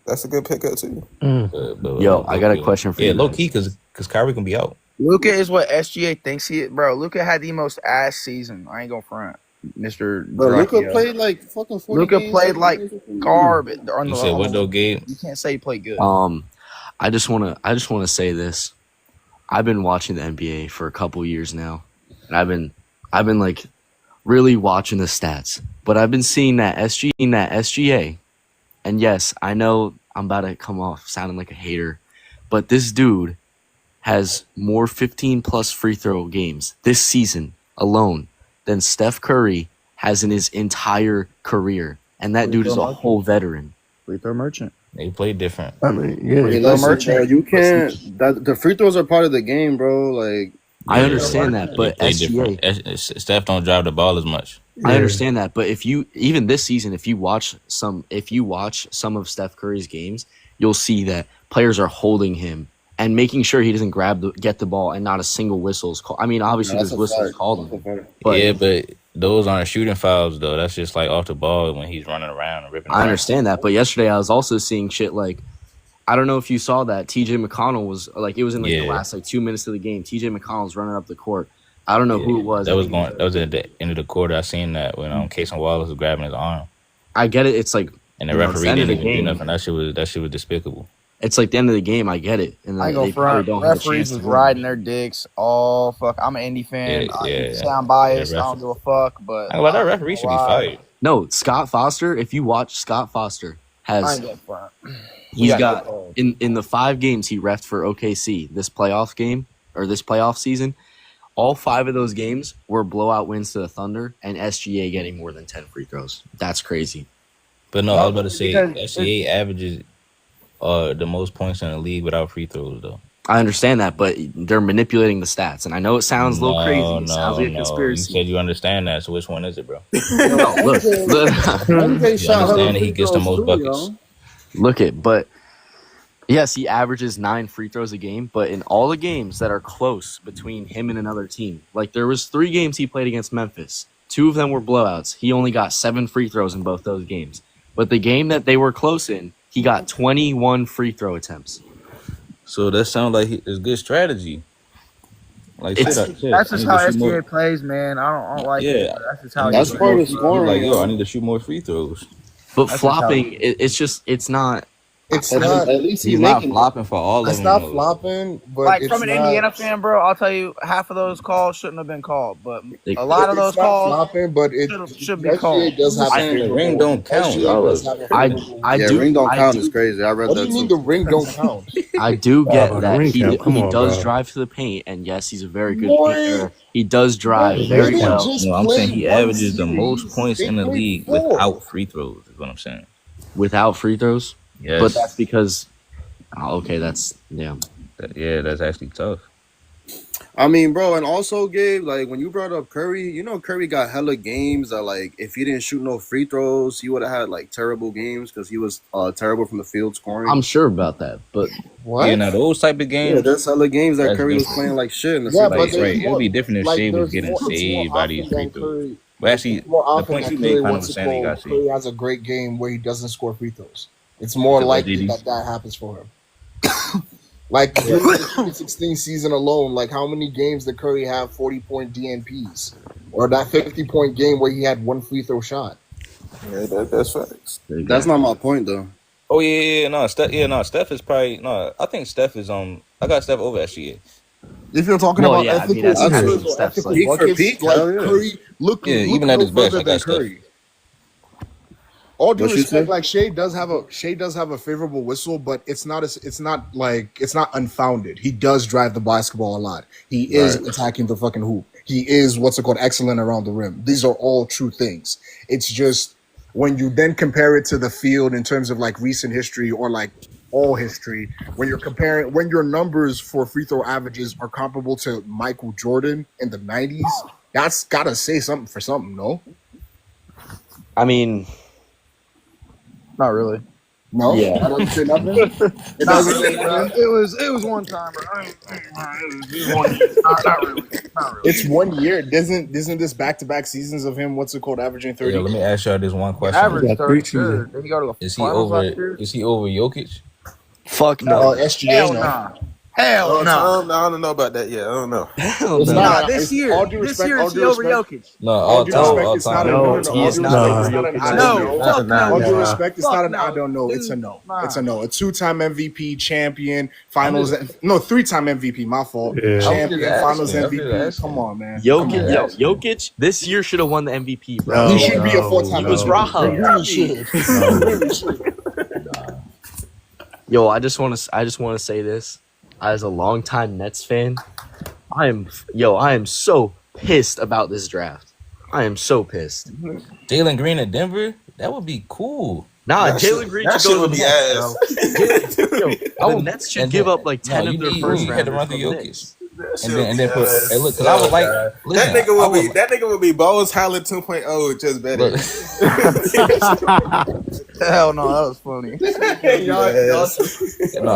That's a good pickup too. Yo, I got a question for you. Yeah, low key, because Kyrie can be out. Luka is what SGA thinks he is. Bro, Luka had the most ass season. I ain't gonna front. Mr. But Luka played like fucking 40 Luka games. played like garbage. You said what though, Gabe? You can't say he played good. I just wanna say this. I've been watching the NBA for a couple years now, and I've been like really watching the stats. But I've been seeing that SGA, and yes, I know I'm about to come off sounding like a hater, but this dude has more 15-plus free throw games this season alone than Steph Curry has in his entire career. And that dude is a whole veteran. Free throw merchant. They play different. I mean, yeah. Hey, listen, bro, you can't. The free throws are part of the game, bro. Like I understand that, but SGA, Steph don't drive the ball as much. I understand that, but if you even this season, if you watch some of Steph Curry's games, you'll see that players are holding him and making sure he doesn't get the ball, and not a single whistle is called. I mean, obviously there's whistles called on him, but those aren't shooting fouls though. That's just like off the ball when he's running around and ripping. I understand that, but yesterday I was also seeing shit like, I don't know if you saw that TJ McConnell was like, it was in like the last like 2 minutes of the game. TJ McConnell's running up the court. I don't know who it was. That was at the end of the quarter. I seen that when Casey Wallace was grabbing his arm. I get it. It's like, and the referee didn't even do nothing. That shit was despicable. It's like the end of the game. I get it. And I go front. Referees was riding their dicks all fuck. I'm an Indy fan. I sound biased. I don't give a fuck. But that referee should be fired. No, Scott Foster. If you watch, Scott Foster has. He's got in the 5 games he refed for OKC this playoff season. All 5 of those games were blowout wins to the Thunder, and SGA getting more than 10 free throws. That's crazy. But no, I was about to say SGA averages the most points in the league without free throws, though. I understand that, but they're manipulating the stats, and I know it sounds a little crazy. It sounds like a conspiracy. You said you understand that, so which one is it, bro? No, look. You understand that he gets the most buckets. Look it, but yes, he averages 9 free throws a game, but in all the games that are close between him and another team, like there was 3 games he played against Memphis. 2 of them were blowouts. He only got 7 free throws in both those games. But the game that they were close in, he got 21 free throw attempts. So that sounds like it's good strategy. Like that's just how SGA plays, man. I don't like it. That's just how. That's part of scoring. Like, yo, I need to shoot more free throws. But flopping, it's not. It's not. At least he's not flopping for all of them. It's not flopping, but like it's from an not, Indiana fan, bro. I'll tell you, half of those calls shouldn't have been called, but a lot of those calls flopping, but it should be called. Does have the ring don't count. Ring don't count is crazy. I read what that. What do you mean the ring don't count? I do get that he does drive to the paint, and yes, he's a very good painter. He does drive very well. No, I'm saying he averages the most points in the league without free throws. Is what I'm saying. Without free throws, yes. But that's because. Okay, that's that's actually tough. I mean, bro, and also, Gabe, like when you brought up Curry, you know Curry got hella games that like if he didn't shoot no free throws, he would have had like terrible games because he was terrible from the field scoring. I'm sure about that, but what? Yeah, now those type of games. Yeah, there's hella games that Curry was playing like shit. In the but it would be different if Shea was getting saved by these free throws. But actually, the point you made kind of was saying he got saved. Curry has a great game where he doesn't score free throws. It's more likely that happens for him. Like during the 2016 season alone, like how many games did Curry have 40-point DNPs? Or that 50-point game where he had 1 free throw shot? Yeah, that's facts. That's not my point though. Oh Steph is probably I think Steph is I got Steph over SGA. If you're talking Well, about yeah, I mean, ethical that's I buckets mean, or Steph's ethical like peak for buckets, peak. like Hell yeah. Curry, look even at no his best, further I than got Steph. Curry. All due What you respect, say? like Shea does have a favorable whistle, but it's not unfounded. He does drive the basketball a lot. He is Right. attacking the fucking hoop. He is what's it called, excellent around the rim. These are all true things. It's just when you then compare it to the field in terms of like recent history or like all history, when your numbers for free throw averages are comparable to Michael Jordan in the 90s, that's gotta say something for something, no? I mean, Not really. No? Yeah. That doesn't say nothing? It Not doesn't say really, bro. nothing? It was one time, bro. It was 1 year. Not really. Not really. It's 1 year. Isn't this back-to-back seasons of him, averaging 30? Yeah, let me ask y'all this one question. Average got 30, 3 sure. seasons. Did he go to the Is he finals over? last year? Is he over Jokic? fuck No. no. SGA, Hell no. nah. Hell nah. I don't know about that yet. I don't know. Hell It's no. not. Nah, this It's year. all due This respect- year all is he due over respect- Jokic? No, All all due time, respect, all it's not time. a No, no. he All is due not respect, over it's not Jokic. an It's I a don't No, know. fuck no. All due Nah. respect, it's Fuck not an no. I don't know. It's a Dude, no. nah. It's a no. A 2-time MVP champion, finals. No, 3-time MVP. My fault. Yeah. Champion, just finals asking. I'm just MVP. asking. Come on, man. Jokic, Come on. Jokic, this year should have won the MVP, bro. No, He should be a no, 4-time He was MVP. robbed. He really should. He No. really should. Yo, I just want to say this as a longtime Nets fan. I am so pissed about this draft. I am so pissed. Jalen Green at Denver? That would be cool. Nah, That Jalen shit- Green that should go shit to would the be Nets, ass. bro. The Nets should And give then- up like 10 no, of their you first had to rounders run for through the Jokic. Knicks. And then put, hey, look, because I was like, listen, that nigga I would be that nigga would be Bo's Holland 2.0 just better. Look, Hell no, that was funny. no,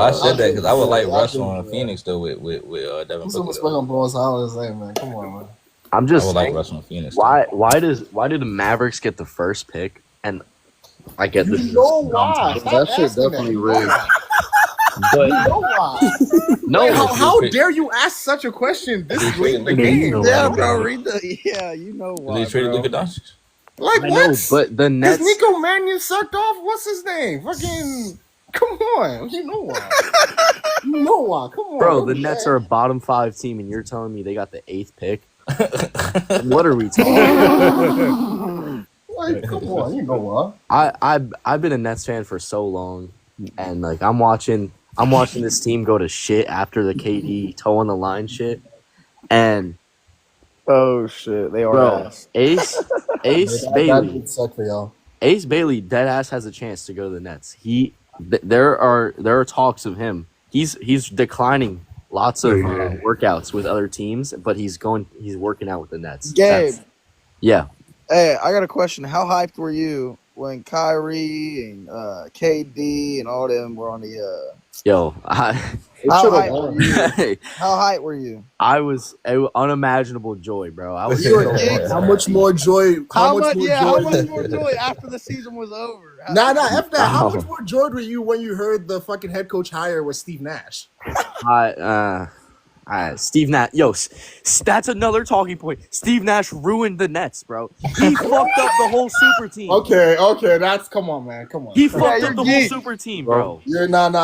I said that because I would like Russell on Phoenix though with Devin Who's gonna Booker. spend on Bronze Howard's name, man? Come on, man. I'm I just would like saying, Russell on Phoenix. why do the Mavericks get the first pick and I get this? You know why? Stop That shit asking definitely that. rigged. But You know why? no, Wait, how dare you ask such a question this late in the Yeah, you game? know Yeah, why. bro. Read the. Yeah, you know Because why. they traded bro. Luka Doncic. Like I what? know, but the Because Nets. Nico Mannion sucked off. What's his name? Fucking. Come on. You know why? You know why? Come on. Bro, don't the be Nets mad. are a bottom 5 team, and you're telling me they got the 8th pick? What are we talking about? Like, come on. You know why? I've been a Nets fan for so long, and like I'm watching this team go to shit after the KD toe on the line shit, and Oh shit, they are bro, ass. Ace That Bailey, would suck for y'all. Ace Bailey, dead ass has a chance to go to the Nets. There are talks of him. He's declining lots of workouts with other teams, but he's working out with the Nets. Gabe. Yeah. Hey, I got a question. How hyped were you when Kyrie and KD and all them were on the? Yo, How hyped were you? I was unimaginable joy, bro. I was You were so geeked? hyped. How much more joy? How much more joy after the season was over? Nah, F that. How Wow. much more joy were you when you heard the fucking head coach hire was Steve Nash? Steve Nash. Yo, that's another talking point. Steve Nash ruined the Nets, bro. He fucked up the whole super team. Okay, that's come on, man, come on. He fucked you're up the geeked. whole super team, bro. You're come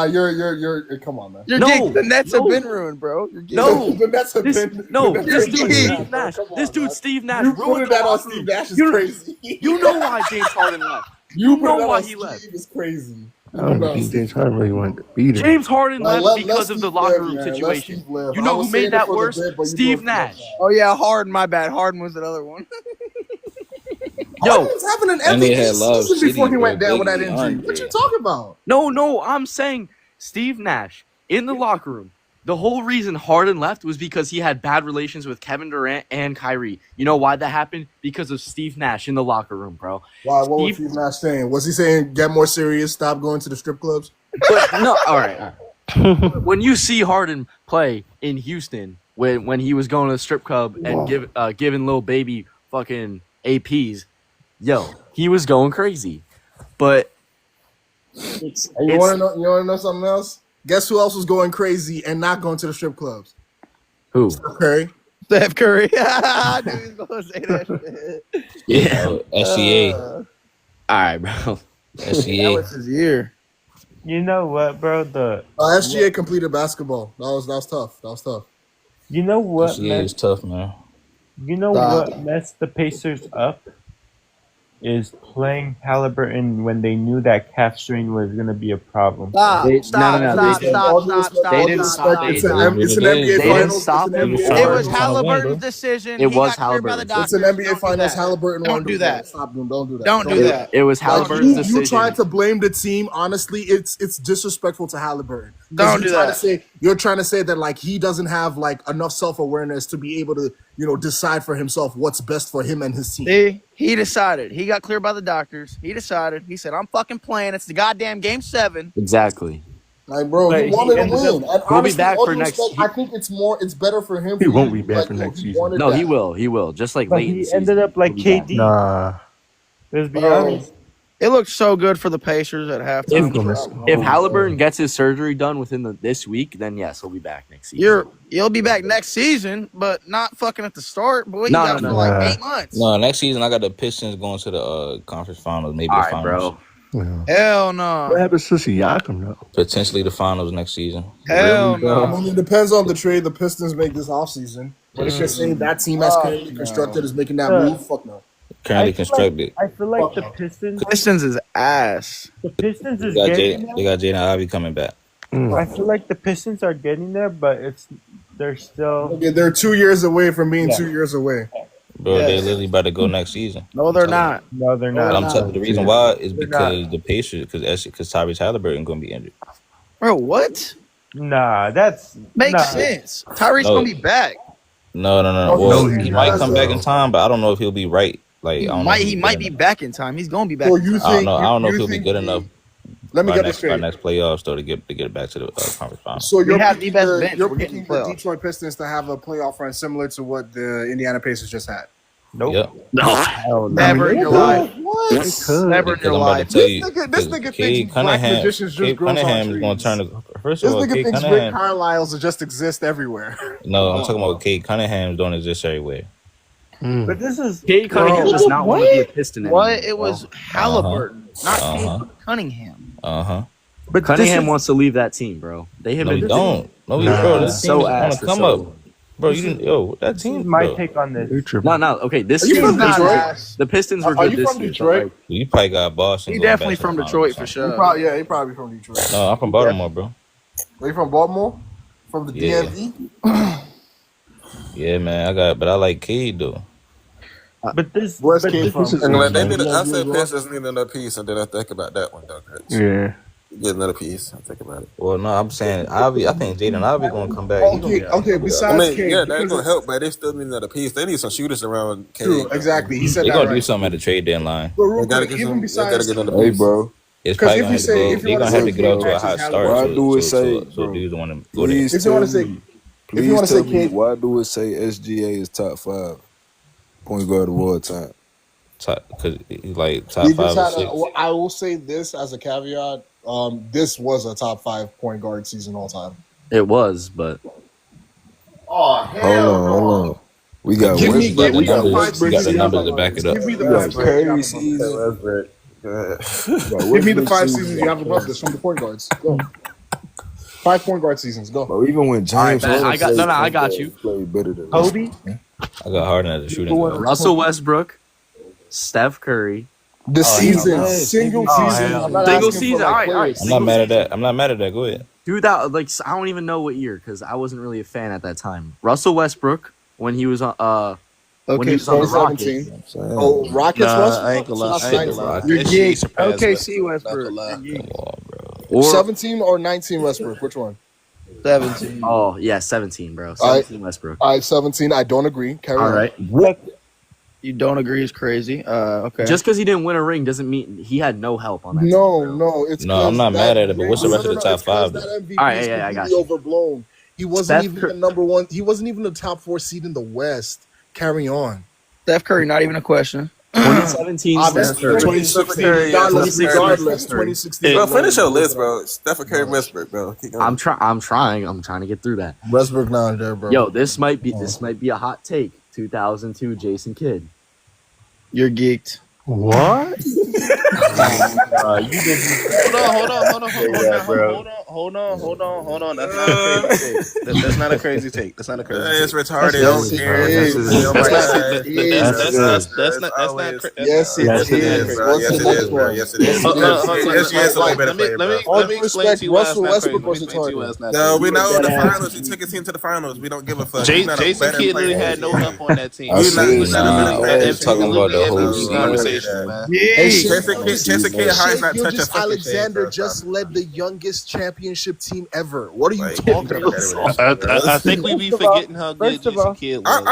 on, man. You're No, geeked. The Nets no. have been ruined, bro. You're geeked. No. The Nets have This been- dude, the Nets have been- Steve Nash. Come on, This dude, man. Steve Nash, You ruined putting the that on locker Steve room. Nash is You- crazy. You know why James Harden left. You know putting that why on he Steve left. is crazy. I don't think James Harden really wanted to beat him. James Harden No, left let because of the Steve locker live, room man. Let situation. Steve live. You I know was who saying made it that for the worse? bit, but you Steve doing it for Nash. that. Oh yeah, Harden. My bad. Harden was another one. Yo, Harden was having an And they MVP had Love season City, before he bro, went down with that Biggie, injury. Andre. What you talking about? no, I'm saying Steve Nash in the locker room. The whole reason Harden left was because he had bad relations with Kevin Durant and Kyrie. You know why that happened? Because of Steve Nash in the locker room, bro. Why? What was Steve Nash saying? Was he saying get more serious? Stop going to the strip clubs? But no, all right. When you see Harden play in Houston, when he was going to the strip club and giving little baby fucking APs, yo, he was going crazy. But And you want to know something else? Guess who else was going crazy and not going to the strip clubs? who? Steph Curry. Steph Curry. I knew he was gonna say that shit. Yeah. SCA. All right, bro. That SCA. was his year. You know what, bro? SGA completed basketball. That was tough. That was tough. You know what, SGA is tough, man. You know what messed the Pacers up is playing Halliburton when they knew that calf strain was gonna be a problem. Stop! They It's an NBA Finals. It was Halliburton's decision. It He was got cleared by the Halliburton. doctors. It's an NBA Finals. Halliburton. Don't do that. Stop doing. Don't do that. Don't do that. It was Halliburton's decision. You tried to blame the team. Honestly, it's disrespectful to Halliburton. Don't do that. You're trying to say that like he doesn't have like enough self-awareness to be able to decide for himself what's best for him and his team. See, he decided. He got cleared by the doctors. He decided. He said, "I'm fucking playing. It's the goddamn game 7." Exactly. Like, bro, he wanted to win. And he'll be back for next. I think it's better for him. He won't be back for next season. No, he will. He will. Just like But late. he ended up like KD. Nah. Let's be honest. It looked so good for the Pacers at halftime. If Halliburton gets his surgery done within this week, then yes, he'll be back next season. You'll be back next season, but not fucking at the start. Boy, you got for like 8 months. No, next season I got the Pistons going to the conference finals, maybe the finals. Bro. Yeah. Hell no. What happens to Siakam though? Potentially the finals next season. Hell no. I mean, it depends on the trade the Pistons make this offseason. But if you're saying that team as currently constructed is making that move, fuck no. Currently constructed. I feel like the Pistons is ass. The Pistons is They getting got Jaden Ivey coming back. I feel like the Pistons are getting there, but they're still. Okay, they're 2 years away from being 2 years away. Bro, they're literally about to go next season. No, they're not. No, they're not. But I'm telling you, the reason why is because the Pacers, because Tyrese Halliburton going to be injured. Bro, what? Nah, that's makes sense. Tyree's gonna be back. No. Well, he might come back in time, but I don't know if he'll be right. Like he might be back in time. He's gonna be back. So I don't know if he'll be good enough. Let me get this straight. By next playoffs, though, to get back to the conference finals. So we have the best bench. You're We're getting picking the playoffs. Detroit Pistons to have a playoff run similar to what the Indiana Pacers just had. Nope. Yep. No. Never in your life. What? Never in your I'm about life. to tell you, This nigga Cade thinks black magicians just grow on Cunningham is going trees. to turn the. First This of all, nigga Cade thinks Rick Cunningham. Carlisle's just exist everywhere. No, I'm talking about Cade Cunningham don't exist everywhere. But this is Cade Cunningham does not want to be a Piston anymore. What? It was Halliburton, not Cade Cunningham. But Cunningham wants to leave that team, bro. They have No, been he don't. No, he bro. That team so is ass. gonna come up. Bro, you didn't. Yo, that team. This is my bro. take on this. No. Okay, this Are you season, from Detroit? the Pistons were Are good you this from year. Detroit? You probably got Boston. He going definitely back to the from finals Detroit or for something. sure. He probably from Detroit. No, I'm from Baltimore, bro. Are you from Baltimore? From the Yeah. DMV? Yeah, man. I like Cade though. But this. Where's but Cade this from? is- I said Pistons need another piece, and then I think about that one, though. Yeah. Get another piece. I think about it. Well, no, I'm saying I think Jaden Ivey gonna come back. He gonna be Okay. Besides Cade, that's because gonna help, but they still need another piece. They need some shooters around. True, exactly. He said They that gonna do right. something at the trade deadline. But real They gotta quick, get even some. They gotta besides get another Hey, piece. bro. It's Because probably if gonna you have to say- go. if you They're wanna gonna have say to get off to a Cade hot matches start. Why do it say, So bro? dudes want to go If there. you wanna say- please you wanna tell say me, Cade- why do it say SGA is top 5 point guard of all time? Because he's like top He 5 just or had 6. I will say this as a caveat. This was a top 5 point guard season all time. It was, but Oh, Hold on. We got Give me- Westbrook. give me We got the Westbrook. You got the numbers to back it up. Give me the We got 5 Curry seasons. season. Give me the 5 seasons you have above this from the point guards. Go. 5 point guard seasons. Go. Bro, even when James bet. Harden I got you. played better than Kobe? I got Harden as a shooting guard. Russell Westbrook, Steph Curry. The season, yes. single Oh, season. yeah. I'm not Single asking season, for, like, all right. players. I'm not mad at that. Go ahead. Dude, I don't even know what year because I wasn't really a fan at that time. Russell Westbrook when he was on when he Okay, was on the 2017. Rockets. Oh, Rockets was? I ain't gonna lie. So I ain't that's gonna lie. 19. You're That shit geek. surpassed OKC Westbrook. Westbrook. Not gonna lie. You're geek. Come on, bro. Or 17 or 19 Westbrook? Which one? 17. oh yeah, 17, bro. All 17 Westbrook. All right, 17. I don't agree. Carry All on. right. You don't agree is crazy. Okay. Just because he didn't win a ring doesn't mean he had no help on that. No, team, bro. no. It's No, I'm 'cause not mad at it, but what's the rest of the top it's 'cause 5? That MVP All right, is yeah, I got completely you. overblown. He wasn't Steph even Cur- the number one. He wasn't even the top 4 seed in the West. Carry on. Steph Curry, not even a question. 2017 Steph Obviously, Curry. 2016. Curry, Regardless, Steph Curry, regardless, 2016. Bro, finish your list, bro. Stephen Curry, Westbrook, bro. Keep going. I'm trying to get through that. Westbrook not there, bro. Yo, this might be a hot take. 2002 Jason Kidd. You're geeked. What? Hold on. hold on. That's not a crazy take. That's not a crazy take. That's not a crazy take. It's retarded. Don't care. Yes, it is. Yes, it is. What's the next one? Yes, it is. SGA is a way better player, bro. Let me explain to you why it's not crazy. No, we know the finals. He took his team to the finals. We don't give a fuck. Jason Kidd literally had no help on that team. Talking about the whole conversation, man. Jason Kidd hides not touching fucking Alexander just led the youngest championship team ever. What are you talking about? I think we be forgetting how good Jason Kidd was.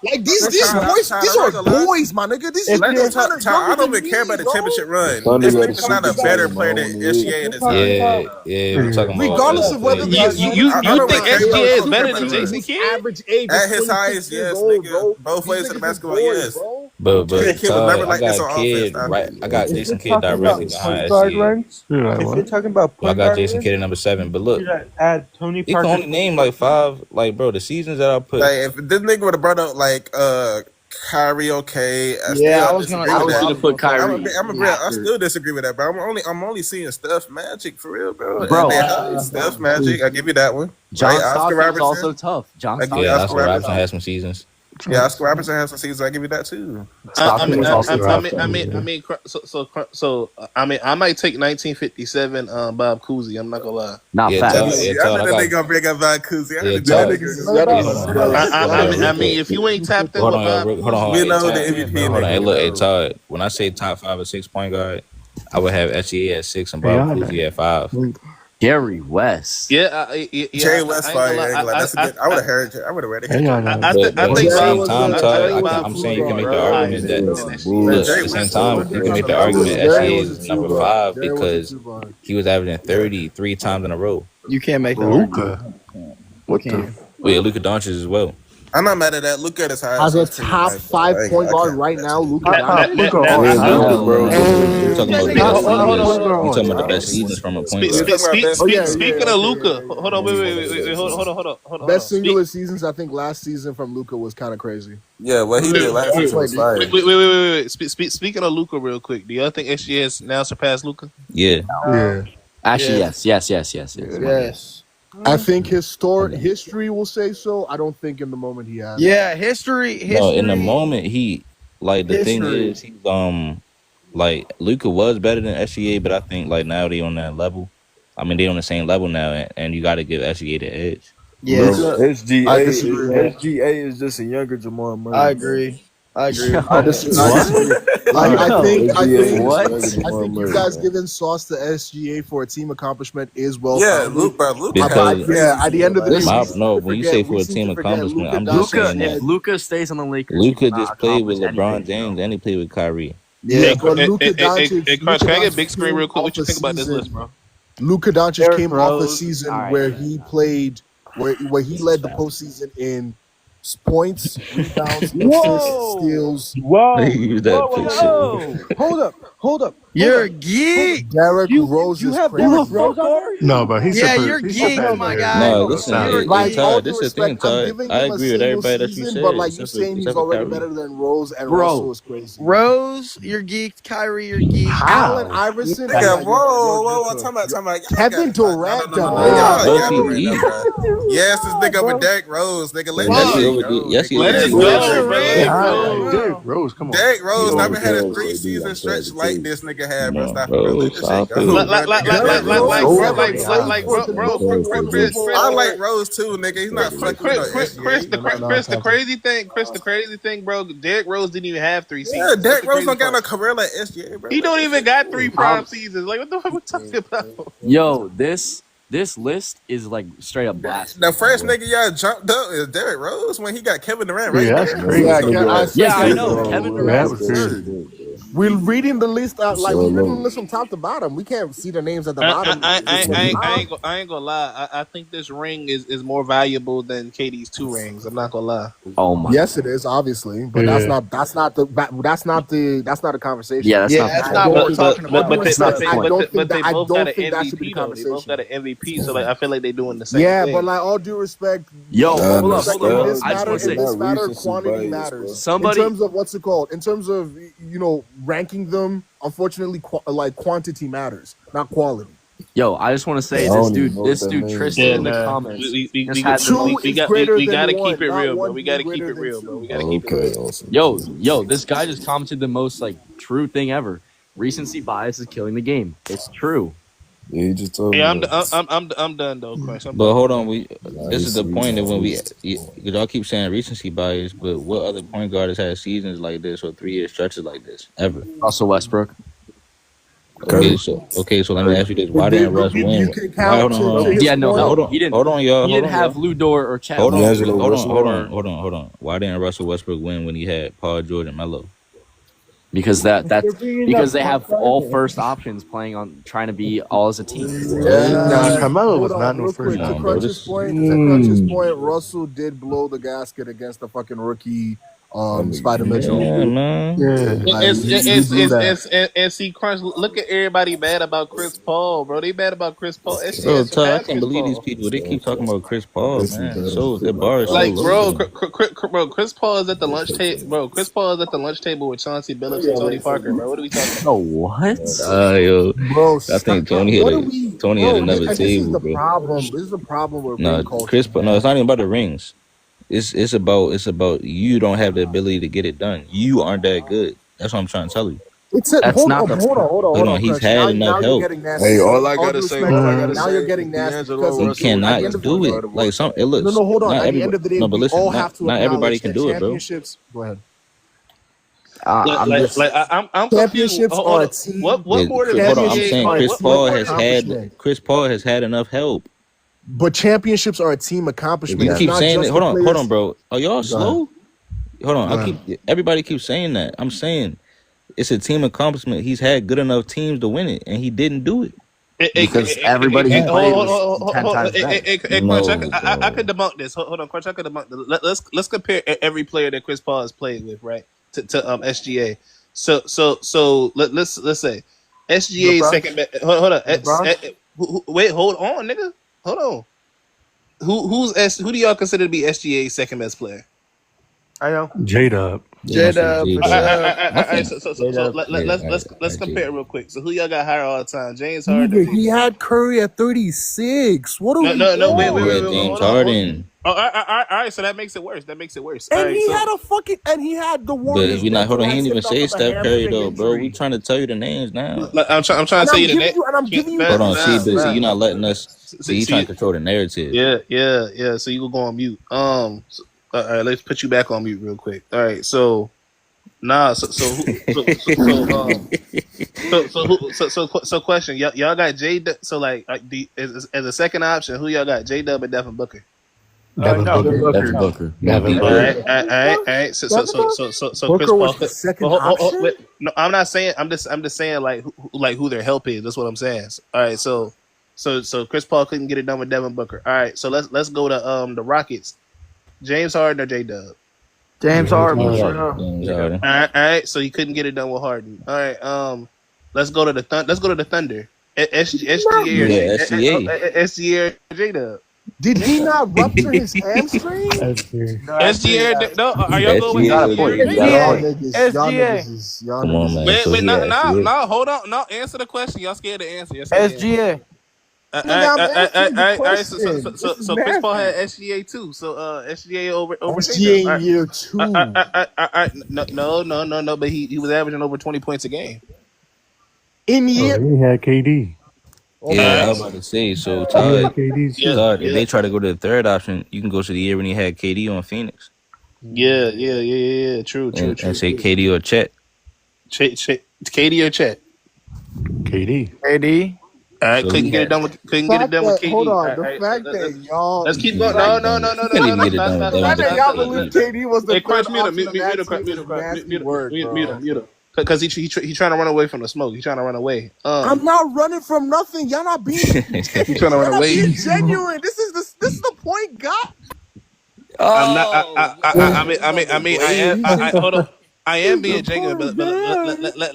Like these boys, these are boys, my nigga. I don't even care about the championship run. This nigga's not a better player than SGA in his time. Yeah, we're talking about. Regardless of whether you think SGA is better than Jason Kidd? Average age at his highest, yes, nigga. Both ways of the basketball, yes. But I got Kidd right. I got Jason Kidd directly behind SGA. If you're talking about I got Jason Kidd at number 7. But look, add Tony he Parker. can only name like 5. Like, bro, the seasons that I put. Like, if this nigga would have brought up like Kyrie, okay. I was gonna put Kyrie. I still disagree with that, bro. I'm only seeing Steph Magic for real, bro. Steph Magic, I'll give you that one. John Oscar Stockton's Robertson also tough. Oscar Robertson has some seasons. Yeah, Oscar Robertson has some seasons. I give you that too. I might take 1957 Bob Cousy. I'm not gonna lie. Not fast. I know they gonna bring up Bob Cousy. I mean, if you ain't tapped in with Bob, hold on. We know the MVP. Hold on. Hey, look, hey Todd. When I say top 5 or 6 point guard, I would have SGA at 6 and Bob Cousy at 5. Gary West. Jerry West fire. That's a good. I would have heard. I would have read it. At the same time, Todd, I'm saying you can make the argument that at the same time you can make the argument SGA is number 5 because he was averaging 30 3 times in a row. You can't make that Luka. What the? Well, yeah, Luka Doncic as well. I'm not mad at that. Look at his highest. As a top 5 point guard right now, Luka. You're talking about the best seasons from a point guard. Speaking of Luka, hold on, wait, hold on. Best singular seasons, I think last season from Luka was kind of crazy. Yeah, what he did last season was fire. Wait. Speaking of Luka, real quick, do y'all think SGA has now surpassed Luka? Yeah. Actually, yes. I think history will say so. I don't think in the moment he has. Yeah, history. No, in the moment he the thing is he's like Luka was better than SGA, but I think like now they on that level. I mean they on the same level now, and you got to give SGA the edge. Yeah, SGA is just a younger Jamal Murray. I agree. I think you guys giving sauce to SGA for a team accomplishment is well. Yeah, Luke. At the end of the day, no. When you say for a team accomplishment, I'm just saying that if Luka stays on the Lakers, Luka just played with LeBron James and he played with Kyrie. Yeah, but Luka Doncic. Can I get big screen real quick? What you think about this list, bro? Luka Doncic came off a season where he played, where he led the postseason in points, rebounds, assists, steals. Hold up. You're a geek. Derrick Rose is crazy. No, but he's you're a geek, my guy. No, listen, Todd, this is the thing, Todd. I agree with everybody that you said. But like you saying he's already better than Rose, and Russell is crazy. Rose, you're geeked. Kyrie, you're geeked. Allen Iverson. Whoa. Time out. Kevin Durant. Yes, this nigga with Derrick Rose. Nigga, let it go. Derrick Rose, come on. Derrick Rose never had a 3-season stretch like this nigga had, bro. Stop it. I like Rose too, nigga. He's not fucking Chris, the crazy thing, bro. Derrick Rose didn't even have 3 seasons. Yeah, Derrick Rose don't got no career like SGA, bro. He don't even got 3 prime seasons. Like, what the fuck we talking about? Yo, this list is like straight up blasphemy. The first nigga y'all jumped up is Derrick Rose when he got Kevin Durant right that's there. crazy. I know. Kevin Durant was third. We're reading the list we're reading the list from top to bottom. We can't see the names at the bottom. I ain't gonna lie. I think this ring is more valuable than KD's 2 rings. I'm not gonna lie. Oh my. Yes, it is obviously, but that's not a conversation. Yeah, that's not what we're talking about. But they both got an MVP though. They both got an MVP, so like I feel like they're doing the same thing. Yeah, but like all due respect, yo, hold up. In this matter, quantity matters. In terms of what's it called? In terms of ranking them, unfortunately, quantity matters, not quality. Yo, I just want to say I don't even know what that means. Tristan in the comments We gotta keep it real, bro. We gotta keep it real, bro. We gotta keep it real. Awesome. Yo, this guy just commented the most like true thing ever. Recency bias is killing the game. It's true. Yeah, he just told me. Yeah, I'm done though, Crunch. But hold on, this is the point that when y'all keep saying recency bias, but what other point guard has had seasons like this or 3-year stretches like this ever? Russell Westbrook. Okay, so let me ask you this: why didn't Russ win? Hold on. Yeah, no, He didn't. Hold on, y'all. He didn't have Lou Dort or Chad. Hold on. Why didn't Russell Westbrook win when he had Paul George and Melo? Because because they have all first options playing on trying to be all as a team. Carmelo was not no first. To Crunch's point, Russell did blow the gasket against the fucking rookie Spider Mitchell. Yeah, man. And see, Crunch, look at everybody mad about Chris Paul, bro. They mad about Chris Paul. Bro, I can't believe these people. They keep talking about Chris Paul, man. So their bar is so low. Bro, Chris Paul is at the lunch table. Bro, Chris Paul is at the lunch table with Chauncey Billups and Tony Parker, bro. What are we talking about? Oh, what? Yo, bro, I think Tony had another table, bro. This is the problem with Chris Paul. No, it's not even about the rings. It's about you don't have the ability to get it done. You aren't that good. That's what I'm trying to tell you. Hold on. He's had enough help. Hey, all I gotta say, now you're getting nasty. You cannot do it. Like it looks. No, hold on. At the end of the day, no, but listen, all have to not everybody can do it, bro. Go ahead. I'm championships are a team. What more than hold on, I'm saying Chris Paul has had enough help. But championships are a team accomplishment. You keep saying it. Hold on, bro. Are y'all slow? Hold on. Everybody keeps saying that. I'm saying it's a team accomplishment. He's had good enough teams to win it, and he didn't do it. Because everybody he played was 10 times better. I could debunk this. Hold on, Crunch. I could debunk this. Let's compare every player that Chris Paul has played with, right, to SGA. So let's say SGA second best. Hold on. Wait, hold on, nigga. Hold on. Who do y'all consider to be SGA's second best player? I know. J-Dub. Let's compare it real quick. So who y'all got higher all the time? James Harden. He had Curry at 36. What are we? No, wait. James Harden. All right. So that makes it worse. And he had he had the one. But we not. Hold on. He didn't even say Steph Curry though, bro. We trying to tell you the names now. I'm trying to tell you the name. And I'm giving you. Hold on. See, you're not letting us. See, you trying to control the narrative. Yeah. So you will go on mute. All right, let's put you back on mute real quick. All right, so question, y'all got as a second option, who y'all got? J-Dub and Devin Booker. Devin Booker. All right. So Chris Paul. Second option? No, I'm not saying. I'm just saying like who their help is. That's what I'm saying. All right, so Chris Paul couldn't get it done with Devin Booker. All right, so let's go to the Rockets. Thunder or J-Dub? James Harden. All right. So you couldn't get it done with Harden. All right. Let's go to the Thunder. SGA or J-Dub? Did he not rupture his hamstring? SGA. No. Are y'all going with SGA? Come on, man. Wait. No. Hold on. No. Answer the question. Y'all scared to answer. SGA. All right. So Chris Paul had SGA too. So SGA over SGA in year 2. No. But he was averaging over 20 points a game. In year, he had KD. Yeah, I was about to say. So Todd, if they try to go to the third option, you can go to the year when he had KD on Phoenix. Yeah. True. And say KD or Chet. KD or Chet. KD. All right, couldn't get it done with KD. Hold on, the fact that y'all let's keep going. No. Y'all believe KD was the first mute. Because he trying to run away from the smoke. He's trying to run away. I'm not running from nothing. Y'all not being. He's trying to run away. Being genuine. This is the point, God. I'm not. I mean. Hold on. I am being genuine, but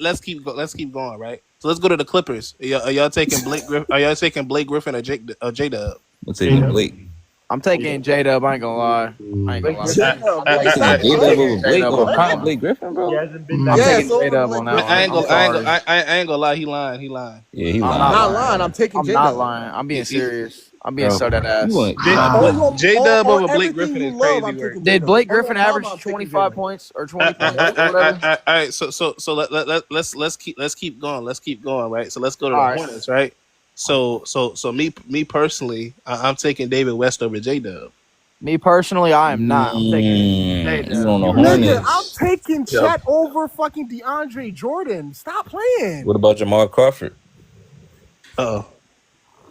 let's keep going, right? So let's go to the Clippers. Are y'all taking Blake Griffin or J-Dub? Let's take Blake. I'm taking J-Dub. I ain't gonna lie. J-Dub over Blake over prime Blake Griffin, bro. He hasn't been I'm that taking J-Dub on that one. I ain't gonna lie. He lying. Yeah, he I'm lying. not lying. I'm taking I'm J-Dub. not lying. I'm being serious. I'm being so dead ass. J-Dub over Blake Griffin is crazy work. Did Blake Griffin average 25 points or 20 points or whatever? All right, so let's keep going. Let's keep going, right? So let's go to the Hornets, right? So me personally, I'm taking David West over J-Dub. Me personally, I am not. I'm taking J-Dub. Nigga, I'm taking Chet over fucking DeAndre Jordan. Stop playing. What about Jamal Crawford? Oh,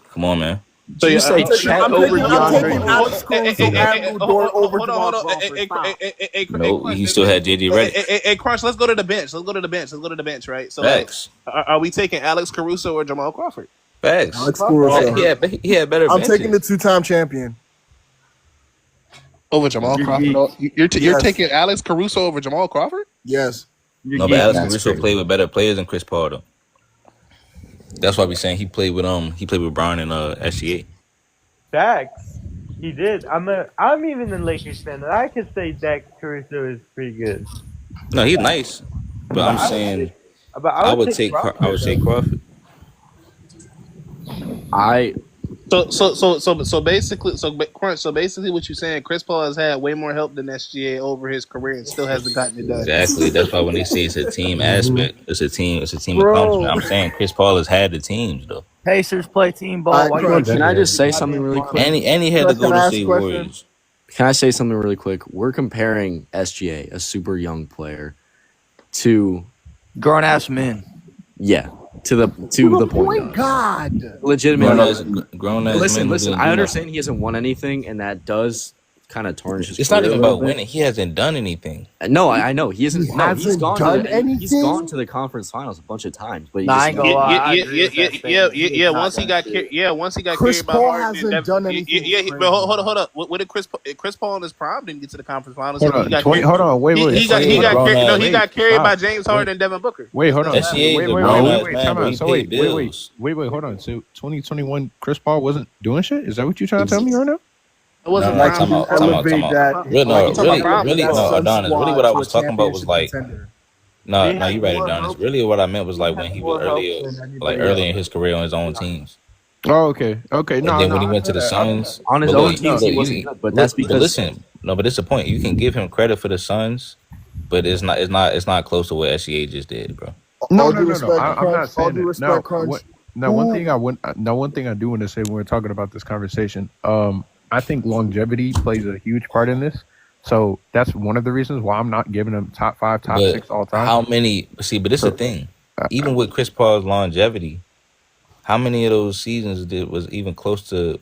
come on, man. So you say Chet over DeAndre? I'm taking Alex Caruso over Jamal Crawford. No, he still had JD Redick. Hey, Crunch, let's go to the bench. Right? So, Facts. Are we taking Alex Caruso or Jamal Crawford? Facts. Alex Caruso. He had better. I'm taking the 2-time champion over Jamal Crawford. You're taking Alex Caruso over Jamal Crawford? Yes. No, but Alex Caruso played with better players than Chris Paul, though. That's why we saying he played with Brown and SGA. Facts. He did. I'm even a Lakers fan, and I can say that Caruso is pretty good. No, he's nice, but I'm saying I would take Crawford. So basically, what you're saying, Chris Paul has had way more help than SGA over his career and still hasn't gotten it done. Exactly. That's why when they say it's a team aspect, it's a team accomplishment. I'm saying Chris Paul has had the teams though. Pacers play team ball. Can I just say something really quick? And he had to go to State Warriors. Can I say something really quick? We're comparing SGA, a super young player, to grown ass men. Yeah. To the point guard. Legitimately. Grown ass men. Listen, I understand he hasn't won anything, and that does kind of tarnish his It's not even about winning. He hasn't done anything. No, I know. He hasn't. He's gone to the conference finals a bunch of times. But I ain't gonna lie. Yeah. Once he got carried Chris by Paul Harden. hasn't done anything. Yeah. But hold up. What did Chris Paul in his prime didn't get to the conference finals? Hold on. Wait. He got carried by James Harden and Devin Booker. Wait, hold on. Wait. Time out. So wait. Hold on. So 2021, Chris Paul wasn't doing shit. Is that what you're trying to tell me right now? It wasn't Time out. Really, Adonis. Really, what I was talking about was like, no, you right, Adonis. Really, what I meant was like when he was earlier in his career on his own teams. Oh, okay. No. And then when he went to the Suns on his own teams, he wasn't good. But that's because but it's the point. You can give him credit for the Suns, but it's not close to what SGA just did, bro. No. I'm not saying that. No, one thing I do want to say when we're talking about this conversation, I think longevity plays a huge part in this. So that's one of the reasons why I'm not giving him top 5, top 6 all time. How many? See, but this is the thing. Even with Chris Paul's longevity, how many of those seasons was even close to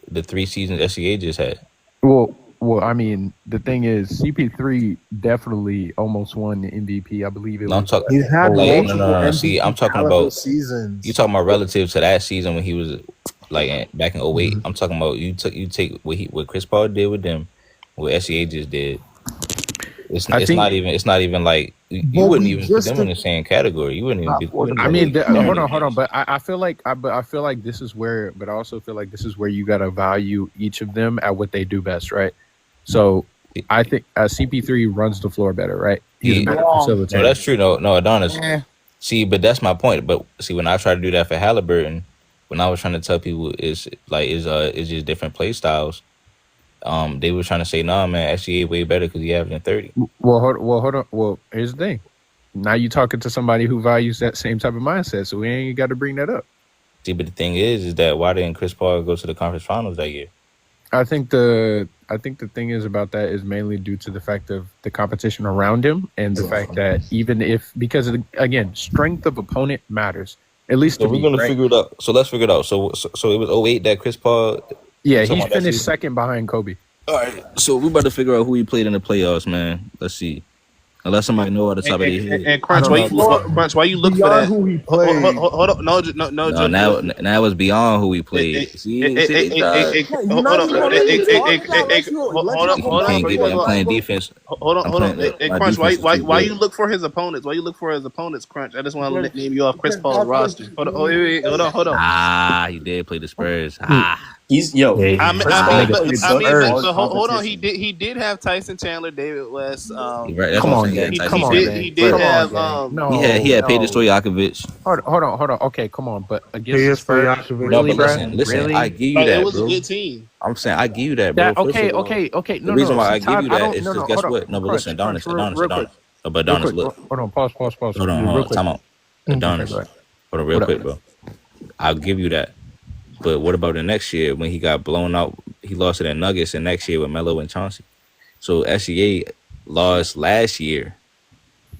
the 3 seasons SGA just had? Well, I mean, the thing is, CP3 definitely almost won the MVP. I believe it was. He's had no. See, I'm talking about seasons. You talking about relative to that season when he was like back in 08. I'm talking about you take what Chris Paul did with them, what SGA just did. It's not even like you wouldn't even put them in the same category. You wouldn't even. Hold on. But I feel like this is where. But I also feel like this is where you gotta value each of them at what they do best, right? So I think CP3 runs the floor better, right? He's a better facilitator. No, that's true. No, Adonis. See, but that's my point. But see, when I try to do that for Halliburton, when I was trying to tell people it's just different play styles. They were trying to say, "Nah, man, SGA way better because he averaging 30." Well, hold on. Well, here's the thing. Now you're talking to somebody who values that same type of mindset, so we ain't got to bring that up. See, but the thing is that why didn't Chris Paul go to the conference finals that year? I think the thing is about that is mainly due to the fact of the competition around him and the fact that because again, strength of opponent matters. At least we're gonna figure it out. So let's figure it out. So it was 08 that Chris Paul. Yeah, he finished second behind Kobe. All right, so we about to figure out who he played in the playoffs, man. Let's see. Unless somebody know at the top of their head. And Crunch, why you look for that? Who he played? Hold on, no. Now it's beyond who he played. I'm playing defense. Hold on. Hey, Crunch, why you look for his opponents? Why you look for his opponents, Crunch? I just want to name you off Chris Paul's roster. Hold on. He did play the Spurs. He's yo. So hold on. He did have Tyson Chandler, David West. Right, that's Come what on, I'm saying. gang. Tyson Come on, Chandler. gang. He did Come have on, gang. No, he had Peter no. Stojakovic. Hold on. Okay, come on. But against the Spurs, No, really, but bro? listen. Really? I give you Like, that, it was bro. a good team. I'm saying I give you that, bro. That First okay, of all, okay. the reason why I see, give Todd, you I that don't. is No, because no. guess Hold on. what? No, but listen, Adonis. Real quick. No, but Adonis, look. Hold on. Pause. Hold on, Real quick. time out. Adonis. Okay, Hold on, real quick, bro. I'll give you that. But what about the next year when he got blown out? He lost to the Nuggets, and next year with Melo and Chauncey. So SGA lost last year,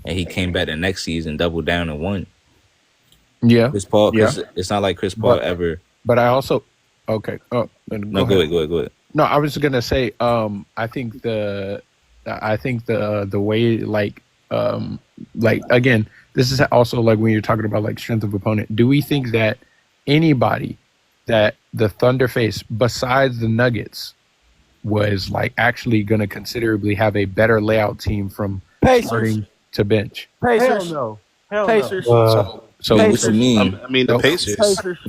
and he came back the next season, doubled down and won. Yeah, Chris Paul. Cause it's not like Chris Paul ever. But I also okay. Oh, No, go ahead. No, I was gonna say. I think the way like again, this is also like when you're talking about like strength of opponent. Do we think that anybody that the Thunder faced besides the Nuggets was like actually going to considerably have a better layout team from starting to bench? Pacers. Hell Pacers. no. So what you mean? I mean, the Pacers.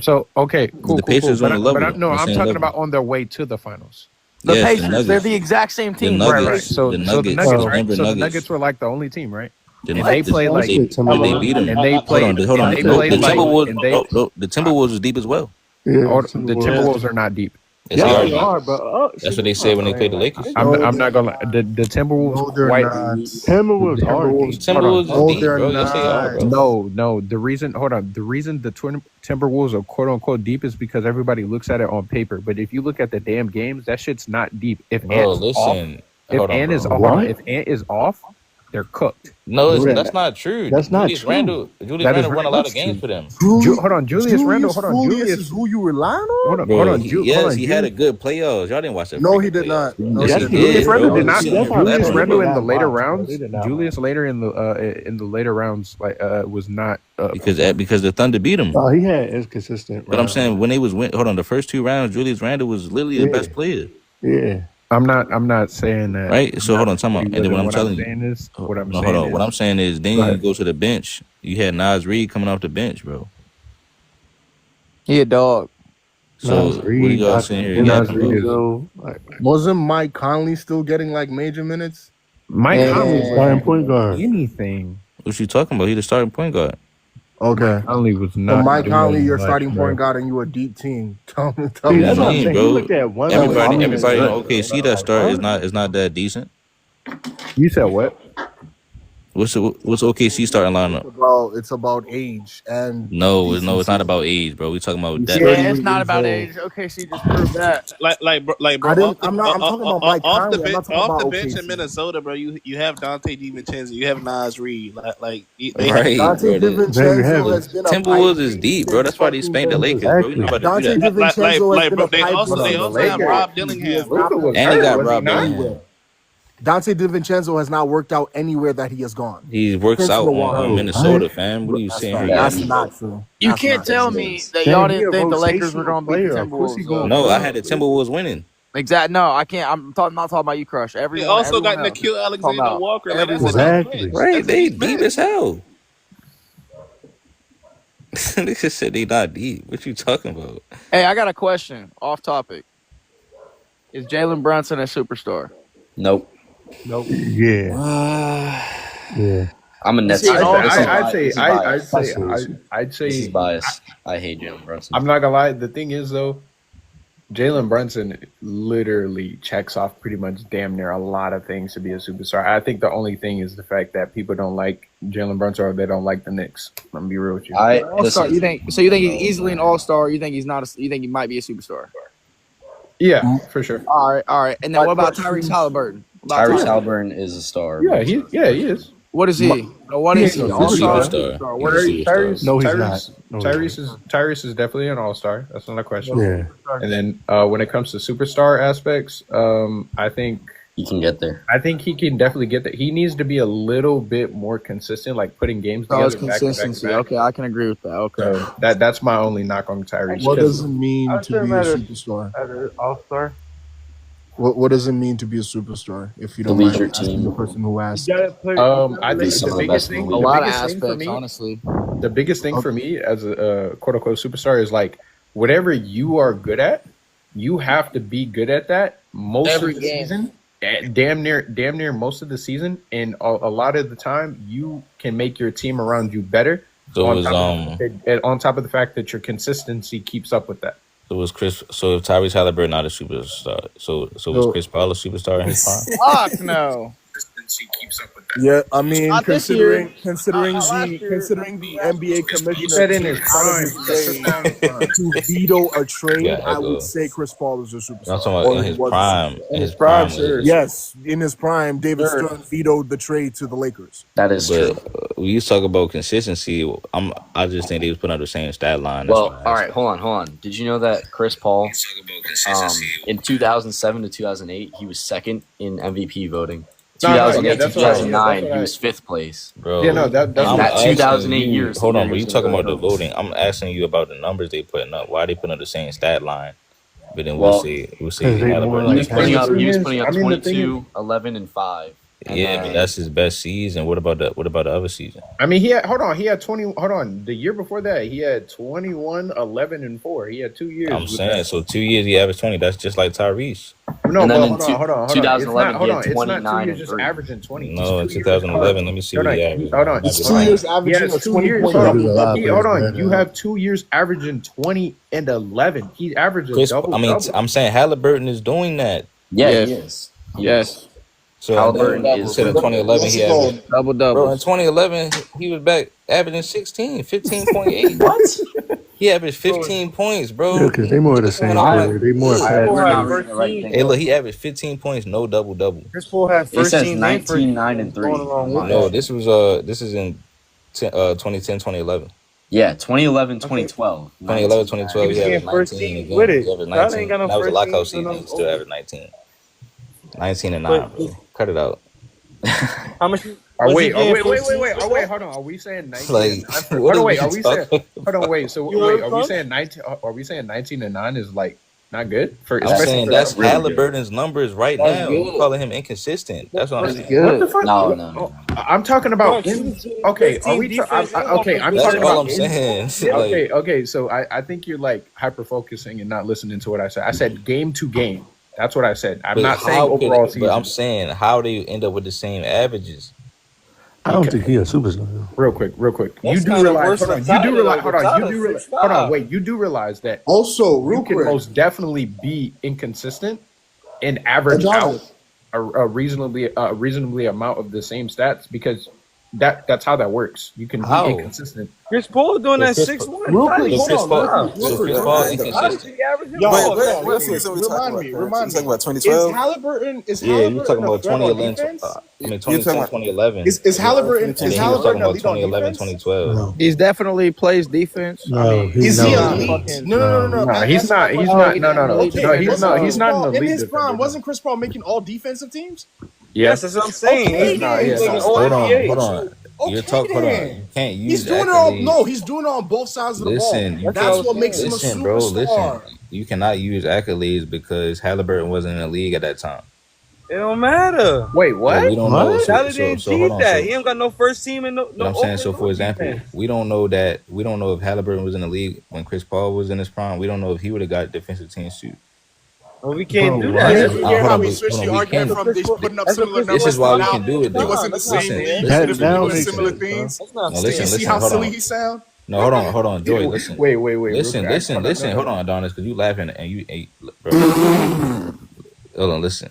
So okay, cool. The Pacers on the level. I'm talking about on their way to the finals. The Yes, Pacers. They're the exact same team. Right. So The the Nuggets, Nuggets, the right? Denver So the Nuggets. Nuggets were like the only team, right? The And they play like they beat them. and they played. Hold on. and they No, played the like- Timberwolves. and they- No, the Timberwolves was deep as well. the Timberwolves are not deep. Yes, they are. but That's what they said when they played the Lakers. I'm not gonna lie. The Timberwolves. No, they're white, not. Timberwolves are deep. Timberwolves is No, deep, they're bro. Yes, they are, bro. No. The reason the Timberwolves are quote unquote deep is because everybody looks at it on paper. But if you look at the damn games, that shit's not deep. If Bro, Ant's listen. off, if Ant is off, they're cooked. No, that's not true. That's not Julius true. Randle won a lot of games for them. Hold on, Julius Randle. Hold on, Julius is who you relying on? Bro, he had a good playoffs. Y'all didn't watch that. No, he did not. No, Yes, he he did. Julius did, Randle bro. did not. You seen him Julius play. Randle in the later They rounds. did not. Julius later in the later rounds was not because the Thunder beat him. Oh, he had inconsistent. But I'm saying when they was the first two rounds, Julius Randle was literally the best player. Yeah. I'm not saying that. Right. So hold on, time out. And then what I'm telling you, what I'm no, saying hold on. is, What I'm saying is, then you go to the bench. You had Nas Reed coming off the bench, bro. He a dog. So what are y'all saying here? Nas Reed is- Wasn't Mike Conley still getting like major minutes? Mike Conley was Starting point guard. anything. What you talking about? He the starting point guard. Okay. Conley was So not. Mike doing Conley, your much, starting bro. point guard, and you a deep team. Tell me. What do That's you what I'm mean, saying. bro? He looked at one. Everybody in Good. OKC that start is not that decent. You said what? What's OKC starting lineup? It's about age and No, it's not about age, bro. We talking about depth. Yeah, it's not about age. OKC just proved that. Bro. I'm talking about Mike off the Conley. I'm bench, not talking off about the bench OKC. in Minnesota, bro. You have Dante DiVincenzo, you have Nas Reed, Right, Dante bro. DiVincenzo has been a Timberwolves pipe is dream deep, bro. since That's why they spanked the Lakers, bro. You know about Dante to do that. DiVincenzo has been bro, a they pipe also dream. have Rob Dillingham. And he got Rob Dillingham. Dante DiVincenzo has not worked out anywhere that he has gone. He works Since out Milwaukee. on Minnesota, fam. What are you saying here? That's not true. You That's can't not tell true. me that y'all didn't think the Lakers were going to beat the Timberwolves. No, I had the Timberwolves winning. Exactly. No, I can't. I'm not talking about you, Crush. They Everyone. also got everyone else. Nikhil Alexander Walker. Like, that's Exactly. Right, they deep as hell. Niggas said they not deep. What you talking about? Hey, I got a question. Off topic. Is Jalen Brunson a superstar? Nope. Yeah. Yeah. I'm a Nets. See, fan. I'd This say is biased. I hate Jalen Brunson. I'm not gonna lie. The thing is though, Jalen Brunson literally checks off pretty much damn near a lot of things to be a superstar. I think the only thing is the fact that people don't like Jalen Brunson or they don't like the Knicks. I'm gonna be real with you. All-star, you think he's easily an all-star? You think he's not? You think he might be a superstar? Yeah, for sure. All right. And then what about Tyrese Halliburton? Tyrese Halliburton is a star. Yeah, he is. What is he? What is he? All-star? Superstar. What is he? Tyrese, No, he's Tyrese, not. No, Tyrese is definitely an all-star. That's not a question. Yeah. And then when it comes to superstar aspects, I think He can get there. I think he can definitely get that. He needs to be a little bit more consistent, like putting games together. Consistency. Back. Okay, I can agree with that. Okay. So that's my only knock on Tyrese. What does it mean to be a superstar? All-star. What does it mean to be a superstar? If you don't To lead mind your asking team. the person who asked. I think Be some the of the biggest best in thing, the A league. lot of biggest thing for aspects, me, honestly. the biggest thing for me as a quote unquote superstar is like whatever you are good at, you have to be good at that most Every of the game. season. Damn near most of the season, and a lot of the time you can make your team around you better. So on, it was on top of the fact that your consistency keeps up with that. So was Chris? So if Tyrese Halliburton not a superstar, so was Chris Paul a superstar in his prime? Fuck no. Keeps up with that. Yeah, I mean, Not this considering year. considering Last the year. considering the NBA commissioner He said in his went out of prime. his way to veto a trade, Yeah, I would say Chris Paul is a superstar. I'm talking about Or in he his was a prime. superstar. In his prime, sure. Yes, in his prime, David Sure. Stern vetoed the trade to the Lakers. That is true. But when you talk about consistency, I just think they was putting up the same stat line. That's Well, why I all asked. right, hold on. Did you know that Chris Paul, in 2007 to 2008, he was second in MVP voting. 2008 to 2009, he was 5th place. Bro, Yeah, no, that's And that asking 2008 you- years. Hold the on, year when he you was talking in the about the voting. voting, I'm asking you about the numbers they putting up. Why they putting up the same stat line? But then Well, we'll see Halliburton. He was putting up I mean, the thing 22, 11, and 5. And Yeah, then- but that's his best season. What about the other season? I mean, he had 20. Hold on, the year before that, he had 21, 11, and 4. He had 2 years. I'm with saying that. so 2 years he averaged 20. That's just like Tyrese. No, And but then in hold on. 2011, Hold he on. had It's not 2 29 years and just 3. averaging 20. No, in 2011. Let me see what he averaged. Hold on. It's 2 years averaging a 2 years. 20-point Hold double. on. Hold on. You have 2 years averaging 20 and 11. He averaged a double. I'm saying Halliburton is doing that. Yeah, Yes. he is. Yes. So Halliburton you is said in 2011 he averaged. Double Bro, double. in 2011 he was back averaging 16, 15.8. What? He averaged 15 points, bro. Yeah, because they more the same player. They more fast. We're not reading the right thing. Hey, look, he averaged 15 points, no double. Chris Paul had It first says team 19, 9, and 3. No, this is in 2010, 2011. Yeah, 2011, 2012. 2011, 2012, he He averaged was first 19 team again. with it. He averaged Y'all 19. ain't got no That was a first lockout team season. for He no- still averaged 19. 19 and 9, bro. Cut it out. How much? Wait. Hold on. Are we saying 19? Like, and 9? what Hold on, are wait. we Are we saying? talking Hold on, wait. So You wait. heard Are we from? saying 19? Are we saying 19 and 9 is like not good for? I'm especially saying for that's that really good? Halliburton's numbers right That's now. good. You calling him inconsistent. That's what I'm saying. What the fuck? No. I'm talking about. Okay, are we? Okay, I'm That's talking all about. I'm saying. Okay. So I think you're like hyper focusing and not listening to what I said. I said game to game. That's what I said. I'm But not saying how could- overall season. But I'm saying, how do you end up with the same averages? I don't think he a superstar. Real quick. You That's do kinda realize. worse Hold on. than You do Tyler, realize. though, Hold but on. You Tyler, do realize. stop. Hold on. Wait. You do realize that Also, real you can quick, most definitely be inconsistent and average out a reasonably amount of the same stats because that's how that works. You can be How? inconsistent. Chris Paul doing that Chris- 6'1". Real quick, So Chris hold Paul, on. so Chris Paul inconsistent. Yo, Let's see what we're talking about. Remind You talking me. about 2012? Is Halliburton? Yeah, you talking about a threat on 2011? defense? I mean, You're 2010, talking about- 2011. Is Halliburton? And Is then he was Halliburton talking a about lead on 2011, defense? 2012. No. He's definitely plays defense. No, he's Is he not. elite? No. No, he's not. He's not. No. Okay, No, he's not. He's not an in elite his defender. prime. Wasn't Chris Paul making all defensive teams? Yes, that's what I'm saying. Okay, He's then. making all Hold NBA. on. You're talking. Hold on. You can't use. He's doing it on. accolades. No, he's doing it on both sides of the Listen, ball. That's what makes him a Listen, bro. superstar. Listen. You cannot use accolades because Halliburton wasn't in the league at that time. It don't matter. Wait, what? So we don't know. Tyler didn't So need hold on. that. So, He ain't got no first team and no. you know what I'm saying? So, for example, defense. we don't know that. We don't know if Halliburton was in the league when Chris Paul was in his prime. We don't know if he would have got defensive team shoot. Well, we can't do You that. hear Hold how on, we hold switched on, the we argument can. from this putting up similar numbers. This is why we now can do it, He though. wasn't the same. That Doing makes similar sense, things. That's not No, Do you listen, see listen, how hold silly on. he sound? No, hold on, Joy. Listen. Wait. Listen. No. Hold on, Adonis, because you laughing and you ain't, bro. Hold on, listen.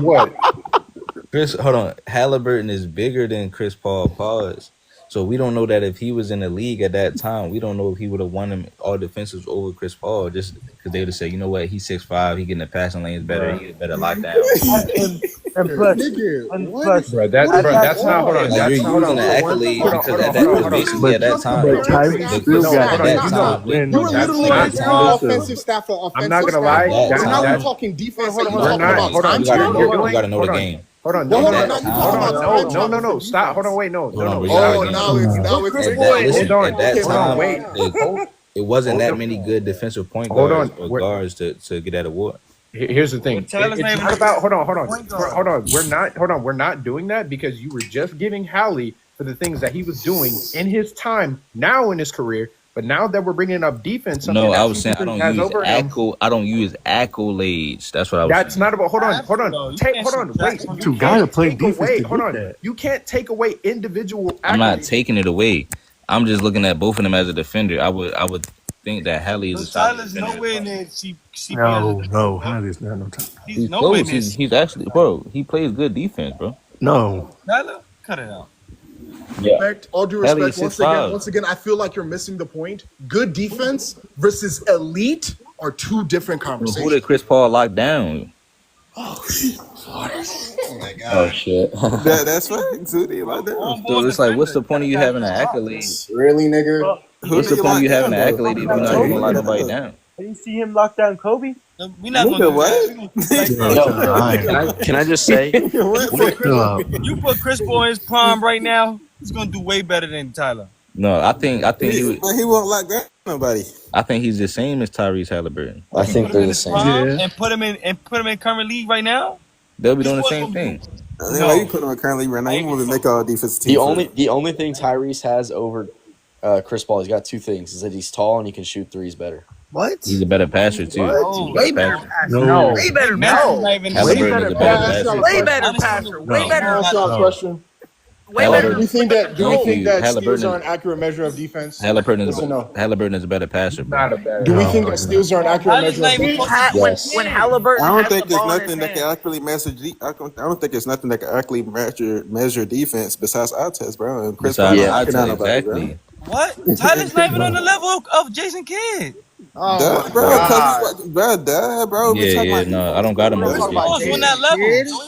What? Hold on. Halliburton is bigger than Chris Paul. Pause. So we don't know that if he was in the league at that time, we don't know if he would have won them all defensives over Chris Paul just because they would have said, you know what, he's 6'5", he getting the passing lanes better, he get better lockdown. And plus, Bro, that's not. Hold on. Like, That's you're not. using an accolade because at that was basically at that time. But Tyrese still No, got at that time. when You were literally not- comparing listen. offensive staff for offensive I'm not gonna staff. lie. That- So now that- we're talking defense. Hold and on. you're We're talking not. about Hold on. time You gotta travel? know, you gotta know the game. Hold on. Well, No. hold on, now you talking about time travel No. for Stop. defense. Hold on. Wait. No. Hold on, bro. Oh, now it's At Chris that, Paul. listen, Hold on. at that Hold on, time, wait. it wasn't Hold that on. many good defensive point Hold guards on. or guards to get that award. Here's the thing. Tyler's It's not not even about. Hold on. We're not doing that because you were just giving Hallie for the things that he was doing in his time now in his career. But now that we're bringing up defense, no, I was saying I don't use accolades. That's what I was. That's saying. not about. Hold on. Wait, To guy to play defense. Hold on. You can't take away individual accolades. I'm not taking it away. I'm just looking at both of them as a defender. I would think that Hallie is a solid Tyler's defender. nowhere near CP. No, Hallie's not no time. He's nowhere near. He's actually, bro. He plays good defense, bro. No. Tyler, cut it out. Yeah. All due respect. Once again, I feel like you're missing the point. Good defense versus elite are two different conversations. Who did Chris Paul lock down? Oh my God. Oh shit. That's facts. Who do you like that? So it's like, what's the point of you having an accolade? Really, nigga? What's the point of you having an accolade if you're not even gonna lock nobody down? Did you see him lock down Kobe? We not gonna do Yo, can I just say, you put Chris Paul in his prime right now, he's gonna do way better than Tyler. No, I think But he won't lock down nobody. I think he's the same as Tyrese Halliburton. I think they're the same. And put him in current league right now. They'll be doing the same thing. Why you put him currently right now? You want to make all defensive teams. The only thing Tyrese has over Chris Paul, he's got two things: is that he's tall and he can shoot threes better. What? He's a better passer too. Way better passer. No. Way better. No. Halliburton is a better passer. Way better passer. Way better. Question. Do you think that steals are an accurate measure of defense? Halliburton is a better passer. Not a better. Do we think that steals are an accurate measure of defense? When Halliburton, I don't has think the there's ball in nothing his that can hand. accurately measure. I don't think there's nothing that can accurately measure defense besides eye test, bro. And Chris Paul, Exactly. What? Tyler's not even on the level of Jason Kidd. Bro. Yeah, no, I don't got him over Chris Paul's on that level.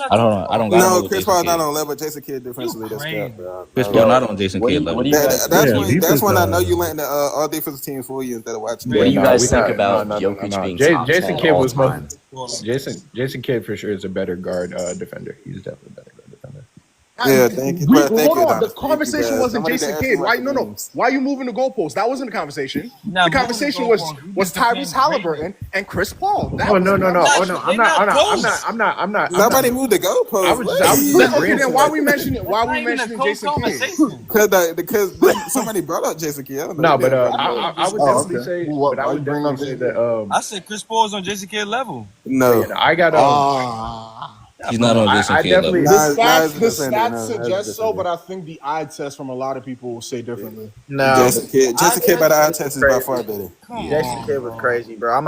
I don't got him over Chris Jason Paul's not Kidd. on level. Jason Kidd defensively. That's cap, bro. Chris Paul not on Jason Kidd level. That's when I know you letting the all defensive teams fool you instead of watching. What do you guys think about Jokic being top Jason 10 Kidd all was time? Jason Kidd for sure is a better guard defender. He's definitely a better guard defender. Yeah, thank you. Hold on, the conversation wasn't Jason Kidd. Why? No. Why are you moving the goalposts? That wasn't the conversation. The conversation was Tyrese Halliburton and Chris Paul. No. I'm not. Nobody moved the goalposts. I was just Okay, then why are we mentioning Jason Kidd? Because somebody brought up Jason Kidd. No, but I would definitely say. But I would definitely say that. I said Chris Paul's on Jason Kidd level. No, I got. He's not on Jason Kidd level. The stats suggest so, but I think the eye test from a lot of people will say differently. No, Jason Kidd by the eye test is by far better. Jason Kidd was crazy, bro.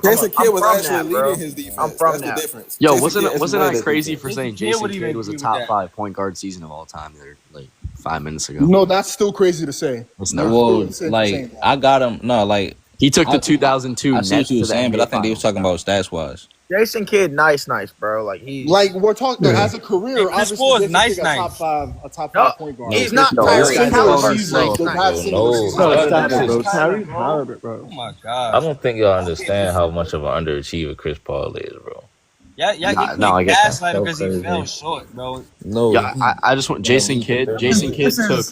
Jason Kidd was from actually that, bro. leading his defense. I'm from That's that. the difference. Yo, Jason Kidd wasn't led I his crazy defense. for saying Jason Jason Kidd Kidd was a top 5 point guard season of all time there like 5 minutes ago? No, that's still crazy to say. It's not. Well, like I got him. No, like He took the 2002 I see Nets what you were to the saying, but I think they NBA was talking about stats wise. Jason Kidd, nice, bro. Like we're talking as a career. Chris Paul is nice. A top five point guard. He's not Tyrese Halliburton. Tyrese Halliburton, bro. Oh my God. I don't think y'all understand how much of an underachiever Chris Paul is, bro. Yeah, I get that. gaslighting because he fell short, bro. No, Yeah, I just want Jason Kidd. Jason Kidd took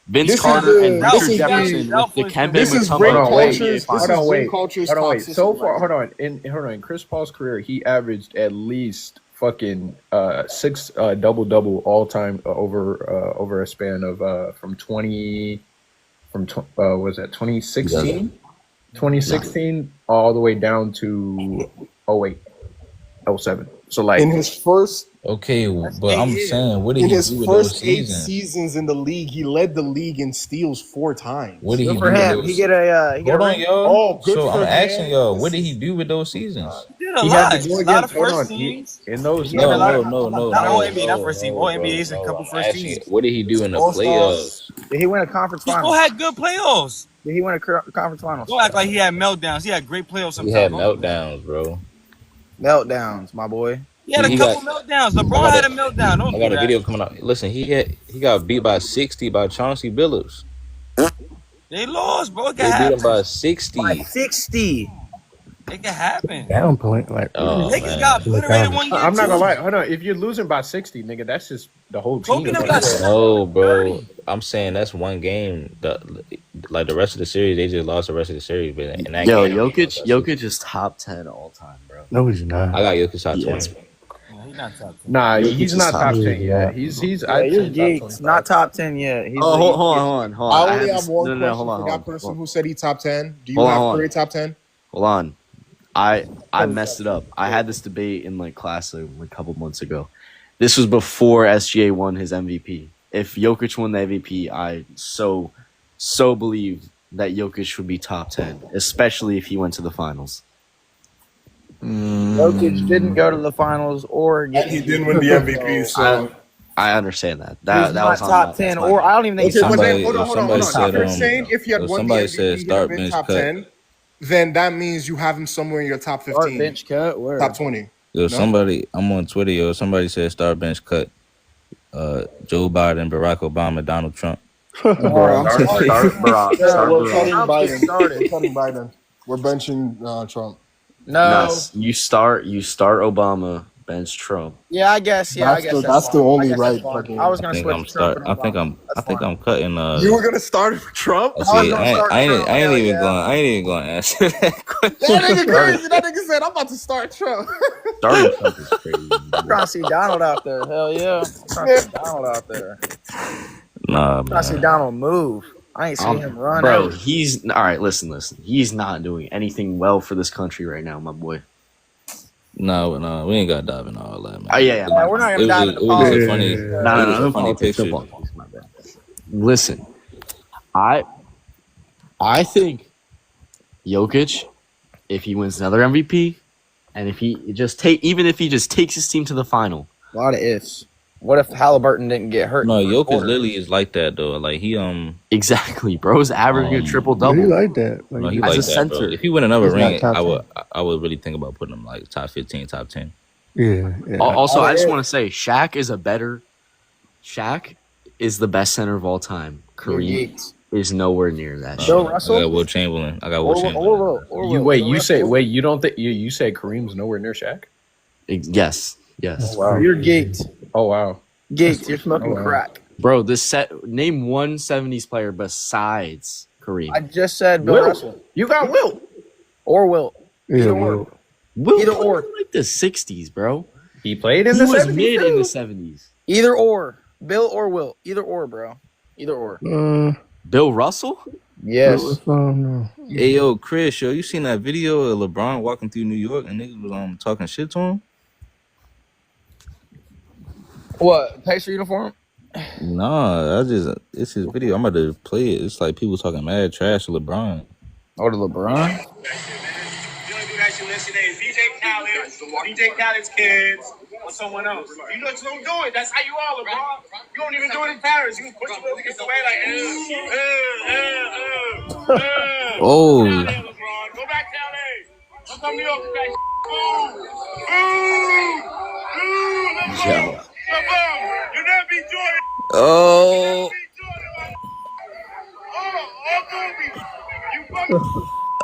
Vince this Carter is and the- Richard this Jefferson is- with the Kemba This is Mutombo great in the cultures. NBA This Finals. is great cultures. So far, hold on. In Chris Paul's career, he averaged at least fucking 6 double all time over a span of was that 2016 all the way down to 08 07. So like in his first okay, but I'm saying, what did in he his do with first those 8 seasons? seasons in the league, he led the league in steals 4 times. What did he Good do for with him. those? He get a Hold on, y'all. Oh, good So for I'm him. asking y'all, what did he do with those seasons? He did a he lot. had to go A lot of against. Hold first on, teams. in those. No, a lot of- no. Not all NBA, not first team. All NBA's and a couple I'm first asking, teams. what did he do in the All-Stars. playoffs? Did he win a conference He still finals? had good playoffs. Did he win a conference finals? Don't act like he had meltdowns. He had great playoffs He had sometimes. meltdowns, bro. Meltdowns, my boy. He had a He couple got- meltdowns. LeBron I got had a- a meltdown. Don't I do got a that. video coming out. Listen, he got beat by 60 by Chauncey Billups. They lost, bro. It They can beat him happen. by 60. By 60. It can happen. Downplaying like. Oh, Niggas man. got obliterated one year. I'm not too. gonna lie. Hold on. If you're losing by 60, nigga, that's just the whole team. Kobe never got No, bro. I'm saying that's one game. Like the rest of the series, they just lost the rest of the series. But in that Yo, game, Jokic is top 10 all time, bro. No, he's not. I got Jokic top 20. not top 10. Nah, Jokic he's is not top top 10. 10 yet. He's Yeah, I'd you're say top geeks. 25. Not top 10 yet. He's Oh, hold on. I I only had have this, one no, question hold for on. that person who said he top 10. Do you Hold have on. Curry top 10? Hold on. I messed it up. I had this debate in like class a couple months ago. This was before SGA won his MVP. If Jokic won the MVP, I so believe that Jokic would be top 10, especially if he went to the finals. Jokic didn't go to the finals or get. He didn't win the MVP, so I understand that. He's That not was on top my, 10, that's my or bad. I don't even think Okay, he's top but 10. then hold on. Somebody If said, you're saying if he had won the somebody MVP, said he'd have start been bench top cut. 10, then that means you have him somewhere in your top 15. Start bench cut. Where? Top 20. Yo, No? somebody, I'm on Twitter, yo. Somebody said start bench cut. Joe Biden, Barack Obama, Donald Trump. Start We're cutting Trump's Biden. started. We're cutting Biden. We're benching Trump. No. You start Obama, bench Trump. Yeah, I guess. Yeah, I guess That's the fine. only I guess right that's fine. fucking. I was I gonna think switch I'm to Trump start. and I think Obama. I think I'm cutting. You were gonna start with Trump? I I was see. gonna I start ain't Trump. even Hell going. yeah. I ain't even going to answer that question. That nigga crazy. That nigga said I'm about to start Trump. Starting Trump is crazy. I'm trying to see Donald out there. Hell yeah. I'm trying to see Donald out there. Nah, I'm trying to see man. Donald move. I ain't seen him run. Bro, ever. he's all right. Listen. He's not doing anything well for this country right now, my boy. No, we ain't got to dive into all that, man. Oh yeah. Yeah, we're not gonna dive into It was politics. a funny. No, It was no a funny politics, no picture. politics, my bad. Listen, I think Jokic, if he wins another MVP, and if he just takes his team to the final. A lot of ifs. What if Halliburton didn't get hurt? No, Jokic literally is like that though. Like he Exactly, bro's averaging a triple He double. like that. Like, no, he as like a that, center. bro. If he win another He's not ring, top I would really think about putting him like top 15, top 10. yeah. Also, I just want to say, Shaq is the best center of all time. Kareem is nowhere near that. Bill shit. Russell? I got Will Chamberlain. You don't think you say Kareem's nowhere near Shaq? Yes. Oh, wow. You're geeked. Oh wow. Geeked. You're smoking crack. Bro, name one 70s player besides Kareem. I just said Bill Wilt. Russell. You got Wilt. Or Wilt. Yeah, Either well, or. Wilt Either played or. in, like the 60s, bro. He played in He the was 70s. mid in too. the 70s. Either or. Bill or Wilt. Either or, bro. Either or. Bill Russell? Yes. no. Hey yo, Chris, you seen that video of LeBron walking through New York and niggas was talking shit to him? What? Pacer uniform? Nah, it's his video. I'm about to play it. It's like people talking mad trash to LeBron. Oh, to LeBron? You don't do that shit unless your name is DJ Khaled's kids, or someone else. You just don't do it. That's how you are, LeBron. You don't even do it in Paris. You push those niggas away like, Oh. Go back to LA. Don't come to New York with that Yo. LeBron, you never beat Jordan. Oh.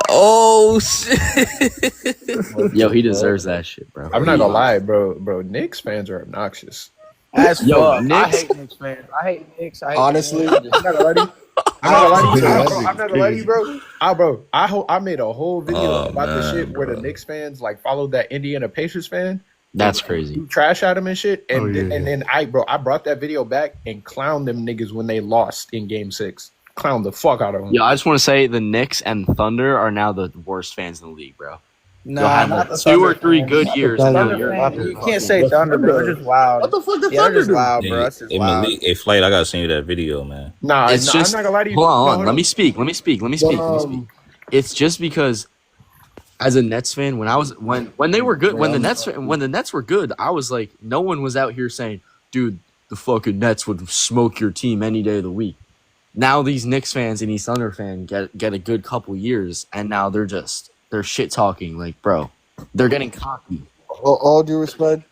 Oh shit. Yo, he deserves that shit, bro. I'm not gonna lie, bro. Knicks fans are obnoxious. As Yo, fuck. I Knicks- hate Knicks fans. I hate Knicks. I hate Honestly, Knicks. I'm not gonna lie to you. I'm not gonna lie to you, bro. I made a whole video about this shit where the Knicks fans like followed that Indiana Pacers fan. That's crazy. You trash at him and shit, and Oh, yeah. and then I brought that video back and clowned them niggas when they lost in Game 6. Clowned the fuck out of them. Yo, I just want to say the Knicks and Thunder are now the worst fans in the league, bro. Nah, You'll have not like the 2 or Thunder 3 fans. good Not the years. Thunder And now you're fans. You can't say Thunder, bro. They're just loud. what the fuck did Yeah, they're Thunder just do? loud, bro. That's just Hey, loud. Malik, hey, Flight, I gotta send you that video, man. Nah, it's just I'm not gonna lie to you. hold on. No, Let me speak. It's just because as a Nets fan, when they were good, when the Nets were good, I was like, no one was out here saying, dude, the fucking Nets would smoke your team any day of the week. Now these Knicks fans and these Thunder fans get a good couple years, and now they're shit talking. Like, bro, they're getting cocky. All due respect,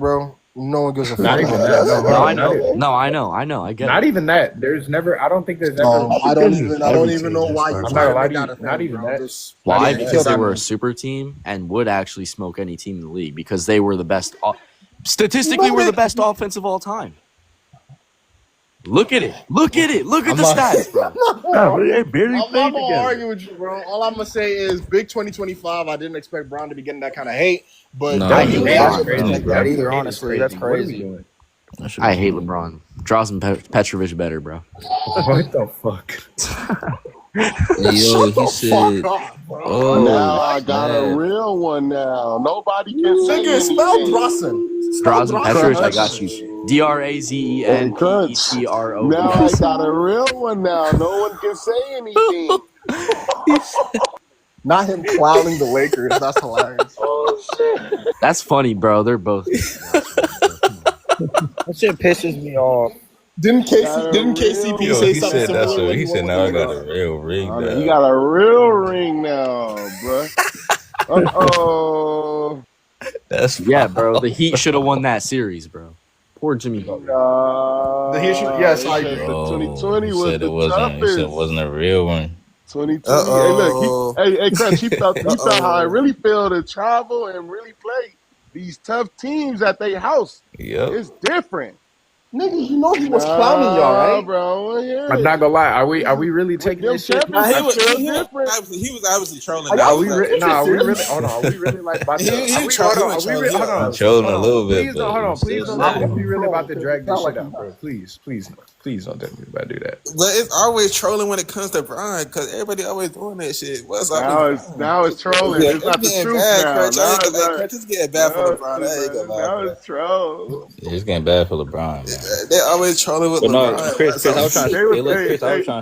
bro. No one gives a fuck. Not even about that. that. No, I know. I get Not it. even that. There's never. I don't think there's ever. No, I don't even know why you I'm not trying gonna lie to to make you. that a thing, Not even bro. that. Just- Why? Yeah, Because they that were a man. super team and would actually smoke any team in the league because they were the best. Statistically, were the best offense of all time. Look at it. Look at it. Look at the stats, bro. Barely I'm played not gonna together. argue with you, bro. All I'm gonna say is big 2025. I didn't expect Brown to be getting that kind of hate, but No, I he did was not crazy. expect that either. Honestly, that's What are we crazy. doing? I hate LeBron. Drazen Petrovic better, bro. What the fuck? Hey, yo, he said, up, bro. "Oh, Now I got a man. real one now. Nobody can say Nigga, spell anything. Drazen. Drazen Petrovic, I got you. Hey, Crunch. DRAZENPETROVIC. Now I got a real one now. No one can say anything. Not him clowning the Lakers. That's hilarious. Oh shit. That's funny, bro. They're both. That shit pisses me off. Didn't KCP Yo, say he something said that's similar? what when he won said. with Now I the got Lakers? a real ring. He got a real ring now, bruh. Uh-oh. That's bro. The Heat should have won that series, bro. Poor Jimmy Butler. The Heat should, yes, I agree. 2020 was said the it wasn't. He said it toughest. wasn't a real one. 2020. Hey, look. Hey, Crunch. He felt how I really feel to travel and really play these tough teams at their house. Yep. It's different. Nigga, you know he was clowning y'all, right? Bro. I'm not gonna lie. Are we really taking this shit? Nah, he was different. obviously trolling. Are we really? Are we really? Hold on. Are we really like about to? Hold on. Trolling a little bit. Please don't. Hold on. Please don't. Are we really about to drag this shit out, bro? Please don't tell me about to do that. But it's always trolling when it comes to Brian, because everybody always doing that shit. What's up? Now it's trolling. It's not the truth now. It's getting bad for LeBron. I ain't gonna lie. Now it's troll. Yeah, it's getting bad for LeBron, man. They always trolling with But no, LeBron. Chris, I was trying Hey, to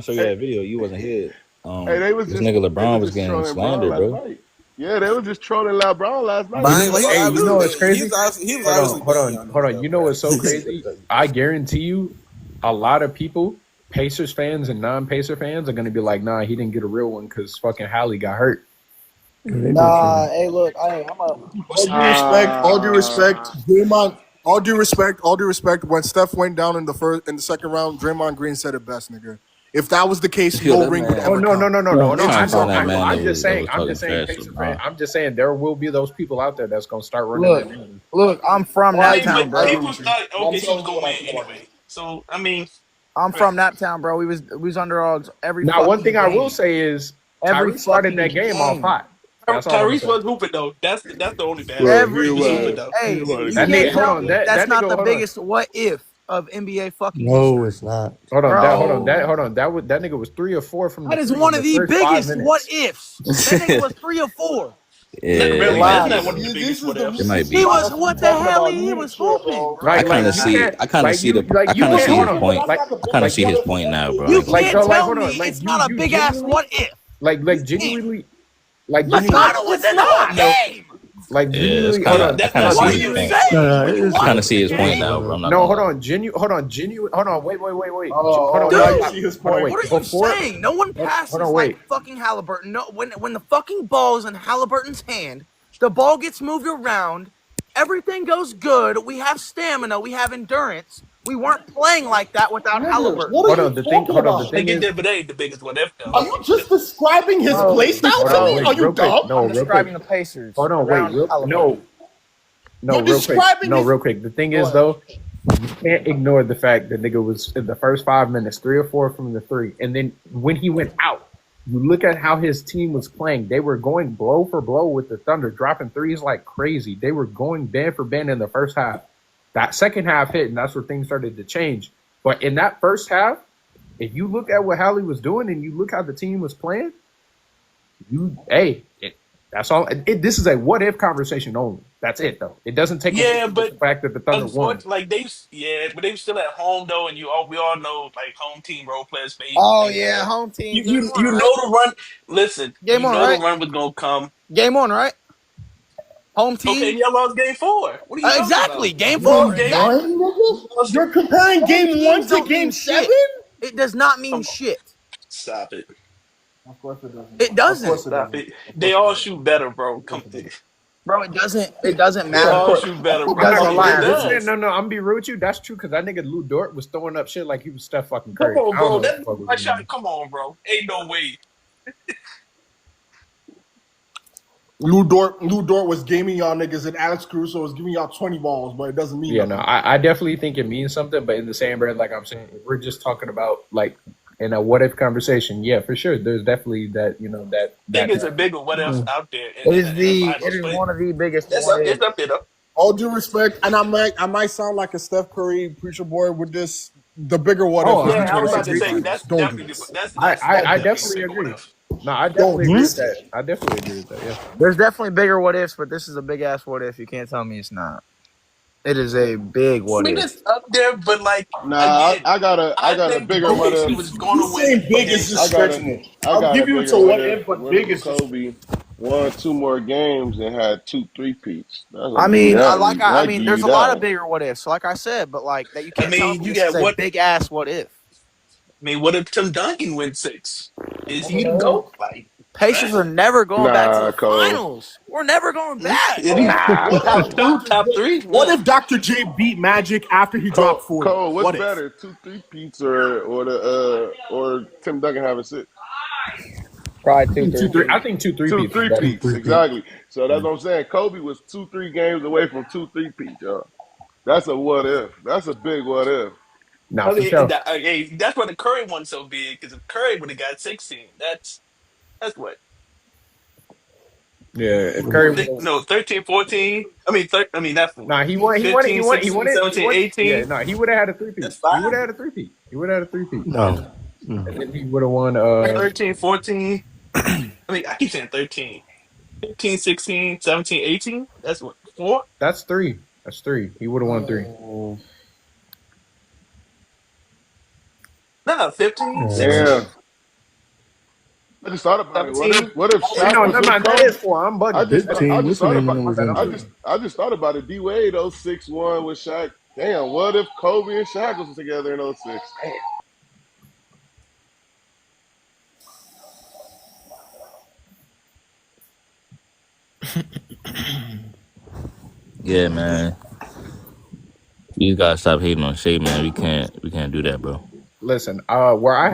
show you that video. You wasn't here. They was This just, nigga LeBron was getting trolling slandered, Bron last bro. night. Yeah, they was just trolling LeBron last night. Hey, you know what's crazy? Hold on. You know what's so crazy? I guarantee you, a lot of people, Pacers fans and non-Pacer fans, are gonna be like, "Nah, he didn't get a real one because fucking Hallie got hurt." Nah, hey, look, All due respect, Draymond. All due respect. When Steph went down in the second round, Draymond Green said it best, nigga. If that was the case, no ring would ever come. No. I'm just saying, Pacer fan. I'm just saying there will be those people out there that's gonna start running that name. Look, I'm from that town, bro. People thought OKC was gonna win anyway. So I mean, I'm from that town, bro. We was underdogs every. Now, one thing game. I will say is Tyrese started that game off hot. Tyrese was hooping though. That's the only bad. Every game. Hey, that's not the biggest what if of NBA fucking. No, it's not. Hold on. That nigga was 3 or 4 from. That is one of the biggest what ifs. That nigga was 3 or 4. Yeah, really, that's not one of the biggest what ifs. It might be. He was what the hell? He was hooping. I kind of see his point. I kind of see his point now, bro. You can't tell me it's not a big ass what if. Like genuinely. McConnell was in the whole game. Like genuinely, I kind of see his point now, bro. Hold on, wait. Dude, see his point. What are you saying? No one passes like fucking Halliburton. No, when the fucking ball is in Halliburton's hand, the ball gets moved around, everything goes good. We have stamina, we have endurance. We weren't playing like that without Halliburton. The thing is, but they ain't the biggest what if though. Are you just describing his play style to me? Are you dumb? I'm describing the Pacers. Hold on, wait, real quick. The thing is though, you can't ignore the fact that nigga was in the first 5 minutes 3 or 4 from the 3, and then when he went out, you look at how his team was playing. They were going blow for blow with the Thunder, dropping threes like crazy. They were going band for band in the first half. That second half hit, and that's where things started to change. But in that first half, if you look at what Hallie was doing and you look how the team was playing, that's all. This is a what-if conversation only. That's it, though. It doesn't take away the fact that the Thunder won. Like but they were still at home though, and we all know like home team role players fade. Oh yeah, home team. You know the run. Listen, Game you on, know right? the run was gonna come. Game on, right? Home team. Okay, y'all lost game 4. What are you exactly? Game 4. You're comparing game 1 to game 7? It does not mean shit. Stop it. Of course it doesn't. It doesn't. Stop it. They all shoot better, bro. Come through. Bro, it doesn't matter. They all shoot better, bro. I'm not gonna lie. No, I'm gonna be rude with you. That's true because that nigga Lou Dort was throwing up shit like he was Steph fucking Curry. Come on, bro. Come on, bro. Ain't no way. Lou Dort was gaming y'all niggas, and Alex Caruso was giving y'all 20 balls, but it doesn't mean nothing. No, I definitely think it means something, but in the same breath, like I'm saying, if we're just talking about like in a what if conversation, yeah, for sure. There's definitely that, I think it's a bigger what if out there It in is the finals, but one of the biggest it's what up ifs. there though. All due respect, and I might sound like a Steph Curry preacher boy with this. The bigger what if is Yeah, I was about 26 to say finals. Don't do this. I definitely agree. No, I definitely agree with that. I definitely agree with that. Yeah. There's definitely bigger what ifs, but this is a big ass what if. You can't tell me it's not. It is a big I what mean, if. it's up there, but like Nah, again, I got a think bigger what OKC if. was going to He's win saying it big is just against. stretching it. I I'll got give a you it's bigger a what what if. if, but What if big is just. Kobe won 2 more games and had 2 3-peats? I'll I give you mean, that one. I give there's you a lot of that bigger what ifs. So like I said, but like that, you I can't tell mean, me you this is got a what? big ass what if. I mean, what if Tim Duncan wins 6? Is he the GOAT? Like, Pacers are never going back to Nah, the Cole. finals. We're never going back. top 2, top 3? What if Dr. J beat Magic after he dropped 40? Cole, what's What if? better, 2 3-peats or Tim Duncan having 6? Probably 2-3. I think 2 2 3-peats is better. 3-peats, exactly. So that's what I'm saying. Kobe was 2-3 games away from 2 3-peats, y'all. That's a what if. That's a big what if. Nah, I for mean, sure. that's why the Curry one's so big, because if Curry would have got 16, that's what? Yeah, if Curry would No, 13, 14. I mean, that's nah, he won. 15, 16, 17, Yeah, 18. no, he would have had a 3-peat. That's 5. He would have had a 3-peat. He would have had a 3-peat. No. And then he would have won. 13, 14. I mean, I keep saying 13. 15, 16, 17, 18. That's what? 4? That's 3. That's 3. He would have won 3. No, 15, Yeah. 16, I just thought about it. 17. What if Shaq No, was never with mind. That Kobe? is 4. I'm bugging. I just thought about was I just thought about it. D Wade 06-1 with Shaq. Damn, what if Kobe and Shaq was together in 06? Damn. Yeah, man. You gotta stop hating on Shea, man. We can't do that, bro. Listen, where I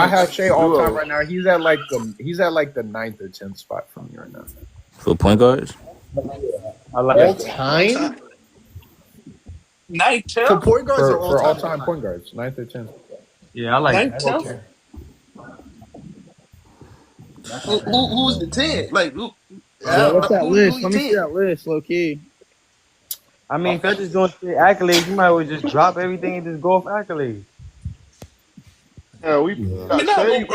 have Shea all time right now, he's at like the 9th or 10th spot for me right now. For point guards? I like all time. 9, 10? For point guards or For all all time point guards, 9th or 10th. Yeah, I like 9, that. 10? Okay. Who's the 10? Like, who? What's that list? Who Let me see that list, low key. I mean, if you're just going to say accolades, you might as well just drop everything and just go off accolades. Yeah, we got Shea.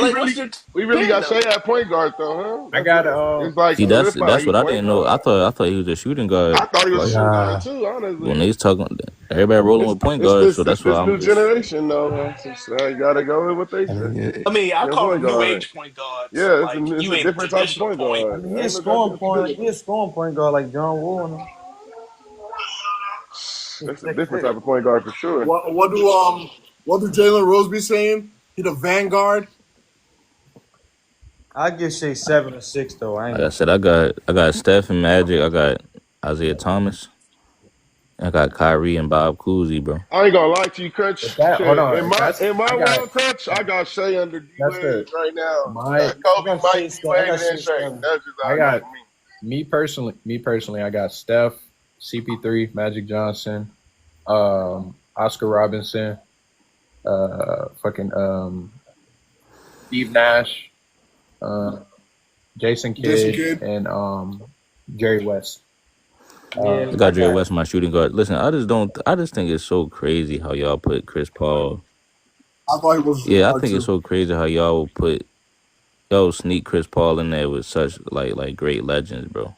We really got Shea at point guard though, huh? I got it's like See, that's what I point didn't know. guard. I thought he was a shooting guard. I thought he was a shooting Like, guard too, honestly. when they was talking, everybody rolling with point guards, so that's why This I'm new just. generation though. So you gotta go with what they say. I mean, I They're call point them new guard. age point guards. Yeah, Like, it's you a ain't different type of traditional point point. guard. I mean, he's scoring point guard like John Wall. That's a different type of point guard for sure. What do Jalen Rose be saying? He the vanguard. I give Shea 7 or 6 though. Like I said, I got Steph and Magic. I got Isaiah Thomas. I got Kyrie and Bob Cousy, bro. I ain't gonna lie to you, Crunch. Hold on. In my world, Crunch, I got Shea under D Wade right now. Kobe, Mike, D Wade, and Shea. That's just how I got for me. me personally. I got Steph, CP3, Magic Johnson, Oscar Robinson, Steve Nash, Jason Kidd, and Jerry West. I got Jerry West, my shooting guard. Listen, I just think it's so crazy how y'all put Chris Paul. I thought he was. Yeah, I think it's so crazy how y'all sneak Chris Paul in there with such like great legends, bro.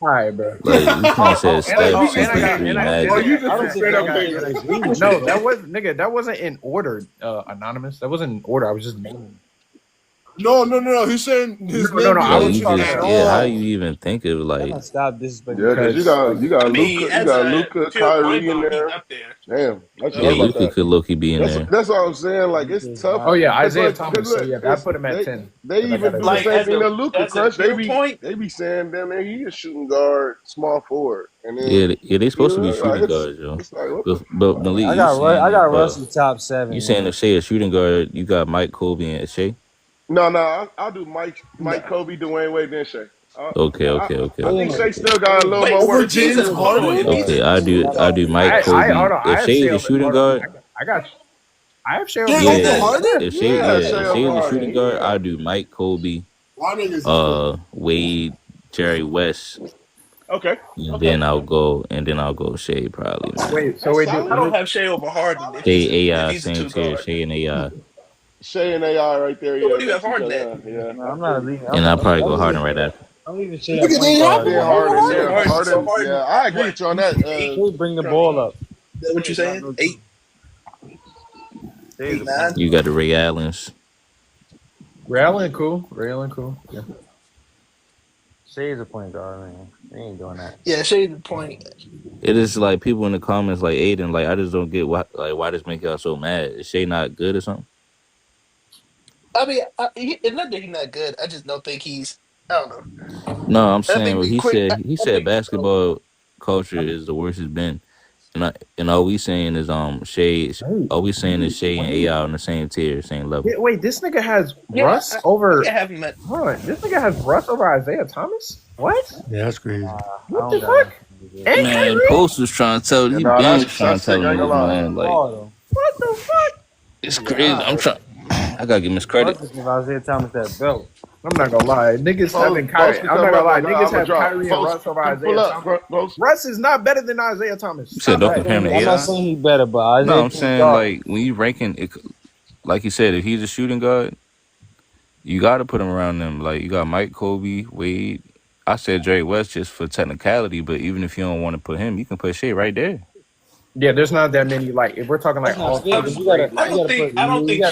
All right, bro. Like you can't say Steph, CP3, Magic. No, that wasn't in order, anonymous. That wasn't in order. I was just naming. No. He's saying his name. How you even think of like? Stop disrespecting. Yeah, because you got Luka, Kyrie in there. Damn, Luka could low-key be in there. That's what I'm saying. Like it's tough. Oh yeah, Isaiah Thomas. So yeah, I put him at 10. They even do the same thing to Luka. Crunch. They be saying, damn man, he a shooting guard, small forward. And then, they supposed to be shooting guards, yo. But Malik, I got Russell top 7. You saying if Shea a shooting guard, you got Mike, Kobe, and Shea? No, I'll do Mike, Kobe, Dwayne Wade, then Shea. Okay. I think Shea still got a little more Wait, work. James Harden? Okay, I do Mike Hold Kobe. on. If Shea the shooting guard, I have Shea over yeah. Harden. If Shea over the Harden. shooting guard, I do Mike Kobe, Wade, Jerry West. Okay. And then I'll go Shea probably. Man. Wait, so wait, I don't have Shea over Harden. Shea AI, if he's a same two tier. guard. Shea and AI. Shea and AI right there. So Yeah, what do you have next to each Harden other, at? Yeah. No, I'm not leaving. And I'll probably go Harden right after. I'm leaving Shea Look at at point they guard. Yeah, Harden. Harden. Yeah, I agree with you on that. Shea bring the ball up. Is that what you're saying? 8, 9. You got the Ray Allens. Ray Allen cool. Yeah. Shea's a point guard, man. They ain't doing that. Yeah, Shea's the point. It is like people in the comments like Aiden, like I just don't get why this make y'all so mad. Is Shea not good or something? I mean, it's not that he's not good. I just don't think he's. I don't know. No, I'm I saying think what we he quick. said. He said basketball culture is the worst it's been, and all we saying is Shea. All we saying is Shea and AI on the same tier, same level. Wait, this nigga has Russ I over. have him at. Hold on, this nigga has Russ over Isaiah Thomas. What? Yeah, that's crazy. What the fuck? And Man, Kyrie? Post was trying to tell. He been trying to tell him, man. Like, What the fuck? it's crazy. I'm trying. I gotta give him his credit. Let's give Isaiah Thomas that belt. I'm not gonna lie, niggas having Kyrie. I'm not gonna lie, niggas have Kyrie and Russ over Isaiah Thomas. Russ is not better than Isaiah Thomas. You said don't compare him to I'm not AI. saying he's better, but Isaiah. No, I'm saying like when you ranking it, like you said, if he's a shooting guard, you got to put him around them. Like you got Mike, Kobe, Wade. I said Jerry West just for technicality, but even if you don't want to put him, you can put Shea right there. Yeah, there's not that many. Like if we're talking like all I don't think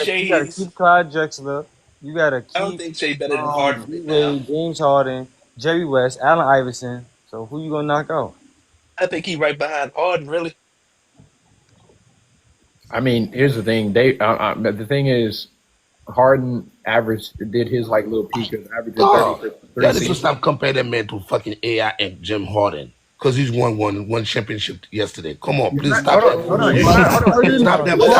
Shea. You gotta keep Clyde Drexler. You gotta keep. I don't think Shea better than Harden right now. James Harden, Jerry West, Allen Iverson. So who you gonna knock out? I think he's right behind Harden. Really. I mean, here's the thing. The thing is, Harden did his like little peak of averaging 30 for 3 Y'all seasons. just stop comparing that man to fucking AI and Jim Harden. Because he's won championship yesterday. Come on, please stop that. Stop that. Wait.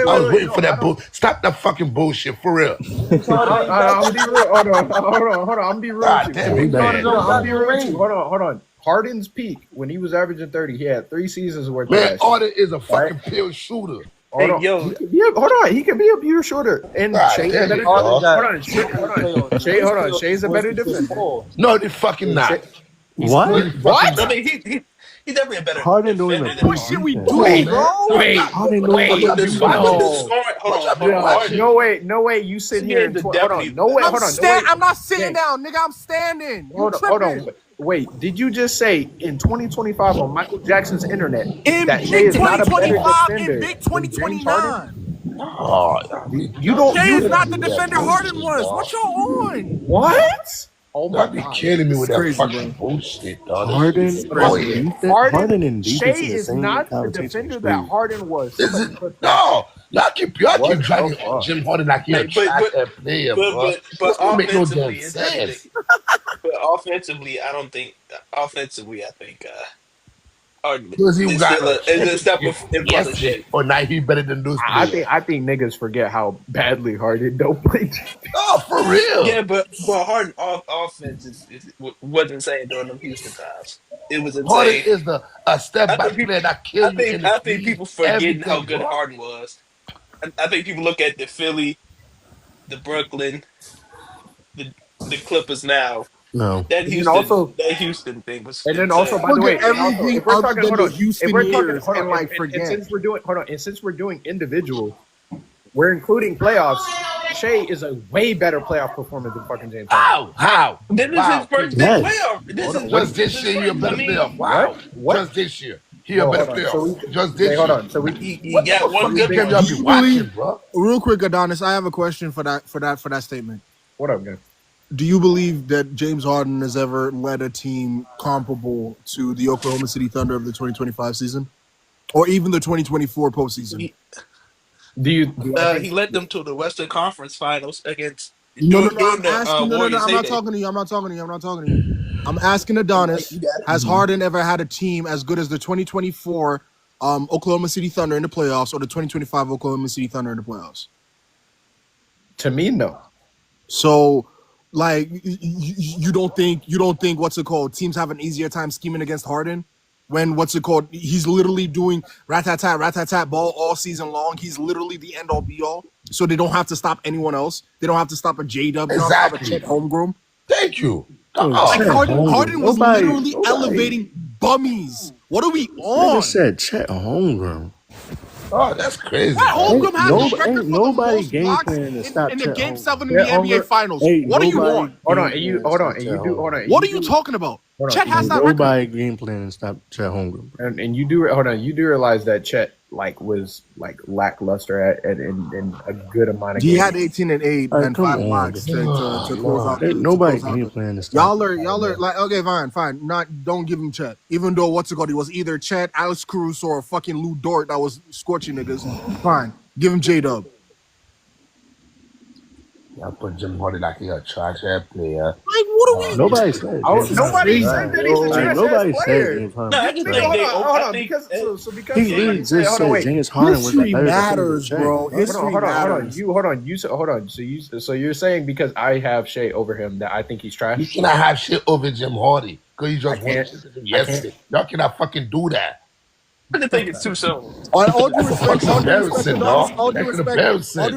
I was waiting for that bull. Stop that fucking bullshit for real. I'm be real. Hold on. I'm be real. God damn it, man. I'm be real with you. Hold on. Harden's peak when he was averaging 30, he had 3 seasons worth of Man, that Harden shit. is a fucking pure shooter. Hold on. He can be a pure shooter. And Shea's a better defender. Shea's a better defender. No, they fucking not. What? I mean, he's definitely a better. Harden don't even. What shit we doing, bro? Harden don't even. No way. You sit here and hold on. No way. Hold on. I'm not sitting down, nigga. I'm standing. Hold on. Wait, did you just say in 2025 on Michael Jackson's internet that Shea is not a better defender in Big 2029? You don't. Shea is not the defender Harden was. What y'all on? What? Oh my God, be kidding me with that fucking bullshit, dog. Harden and defense Shea is not the defender that Harden was. No, y'all keep dragging Jim Harden like he a trash player, bro. But make no offensively, damn sense. But offensively, I think Harden Because he got is a step in front of Shea. Or now he better than those players. I think niggas forget how badly Harden don't play. Oh, for real? Yeah, but Harden offense wasn't insane during them Houston times. It was insane. Harden is a step back player that kills you. I think people forgetting how good Harden was. I think people look at the Philly, the Brooklyn, the Clippers now. No. That Houston thing was. And then also, by the way, if we're talking, hold on, since we're doing individual, we're including playoffs. Shea is a way better playoff performer than fucking James Harden. How? This is his first big playoff. Just this year, you're a better playoff. Wow. Just this year. He a better playoff. Just this year. Hold on. So he got one good game y'all be watching, bro. Real quick, Adonis, I have a question for that statement. What up, guys? Do you believe that James Harden has ever led a team comparable to the Oklahoma City Thunder of the 2025 season, or even the 2024 postseason? He led them to the Western Conference Finals against. I'm not talking to you. I'm asking Adonis, has Harden ever had a team as good as the 2024 Oklahoma City Thunder in the playoffs or the 2025 Oklahoma City Thunder in the playoffs? To me, no. So, like, you don't think what's it called? Teams have an easier time scheming against Harden when what's it called? He's literally doing rat-tat-tat ball all season long. He's literally the end-all be-all. So they don't have to stop anyone else. They don't have to stop a J-Dub. They don't have to stop a Chet Holmgren. Thank you. Like Harden was literally elevating bummies. What are we on? I said Chet Holmgren. Oh, that's crazy. Chet Holmgren has the record for nobody the most game blocks plan to stop in the Chet Game Holmgren. 7 in the NBA Finals. What are you on? Hold on, and you do. What are you talking about? Chet has that record. Nobody game plan to stop Chet Holmgren. And you do you do realize that Chet was lackluster at in a good amount of games. He had 18 and 8 and 5 blocks to close out. Nobody game plan to stop. Y'all are like, okay, fine. Don't give him Chet. Even though what's it called? He was either Chet, Alex Cruz, or fucking Lou Dort that was scorching niggas. Fine, give him J-Dub. Y'all put Jim Harden like he's a trash ass player. Like, what are we? Nobody said. Nobody said that he's a trash Nobody ass said player. James Harden. No, I just think Hold on. Because he just said James Harden was history matters, bro. History matters. Hold on. So you're saying because I have Shea over him that I think he's trash? You cannot have shit over Jim Harden because he just won yesterday. Y'all cannot fucking do that. I just think it's too soon. All due respect, All due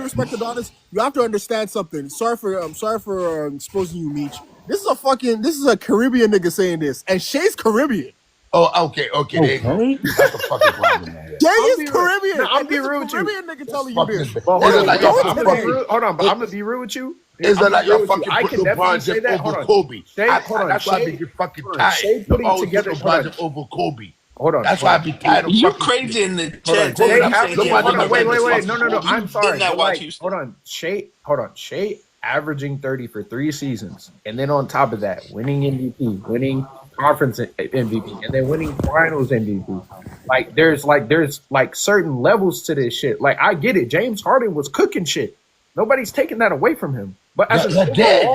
respect to Donis, you have to understand something. Sorry for exposing you, Meech. This is a Caribbean nigga saying this, and Shay's Caribbean. Oh, okay. There you go. That's a fucking problem, man. Jay is Caribbean. No, I'm be real with you. Caribbean nigga telling you this. Hold on, but I'm gonna be real with you. It's like y'all fucking I put can definitely LeBron say James that. over Kobe. Hold on. That's why I be fucking tired. Shea putting together LeBron James over Kobe. Hold on. That's why I be tired of You fucking crazy in the chat. Wait. No. I'm sorry. Hold on. Shea averaging 30 for 3 seasons, and then on top of that, winning MVP, winning conference MVP, and then winning finals MVP. Like there's certain levels to this shit. Like I get it. James Harden was cooking shit. Nobody's taking that away from him. But as y'all did.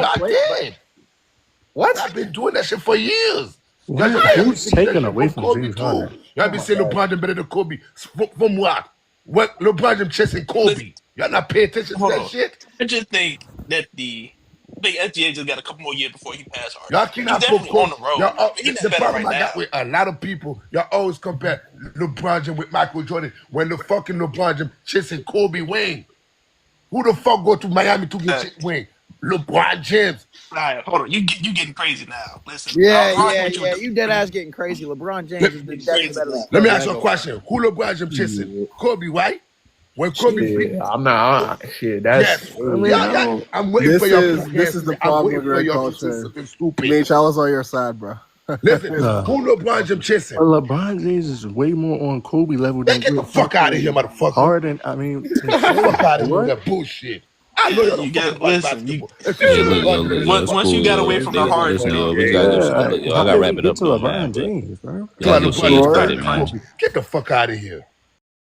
What? I've been doing that shit for years. Who's taken away from James Harden? Y'all be saying LeBron James better than Kobe. From what? What LeBron James chasing Kobe? Y'all not pay attention to that shit? I just think that the SGA just got a couple more years before he passed Harden. Y'all cannot He's definitely on the road. He's the better problem right I got now. with a lot of people, y'all always compare LeBron James with Michael Jordan when the fucking LeBron James chasing Kobe Wayne. Who the fuck go to Miami to get Wayne? LeBron James. All right, hold on. You getting crazy now. Listen. Yeah. You dead ass getting crazy. LeBron James is definitely better than Let me ask you a question. Who LeBron James chasing? Kobe, right? When Kobe I'm not. Shit, that's. Yes. I'm waiting for your. This is the problem with your culture. Mitch, I was on your side, bro. Listen, who LeBron James chasing? LeBron James is way more on Kobe level than get the fuck out of here, motherfucker. Harden, I mean, get the fuck out of here with that bullshit. I know you get listen. Once you got away from the hard stuff, I gotta wrap it up. LeBron James, bro. Get the fuck out of here.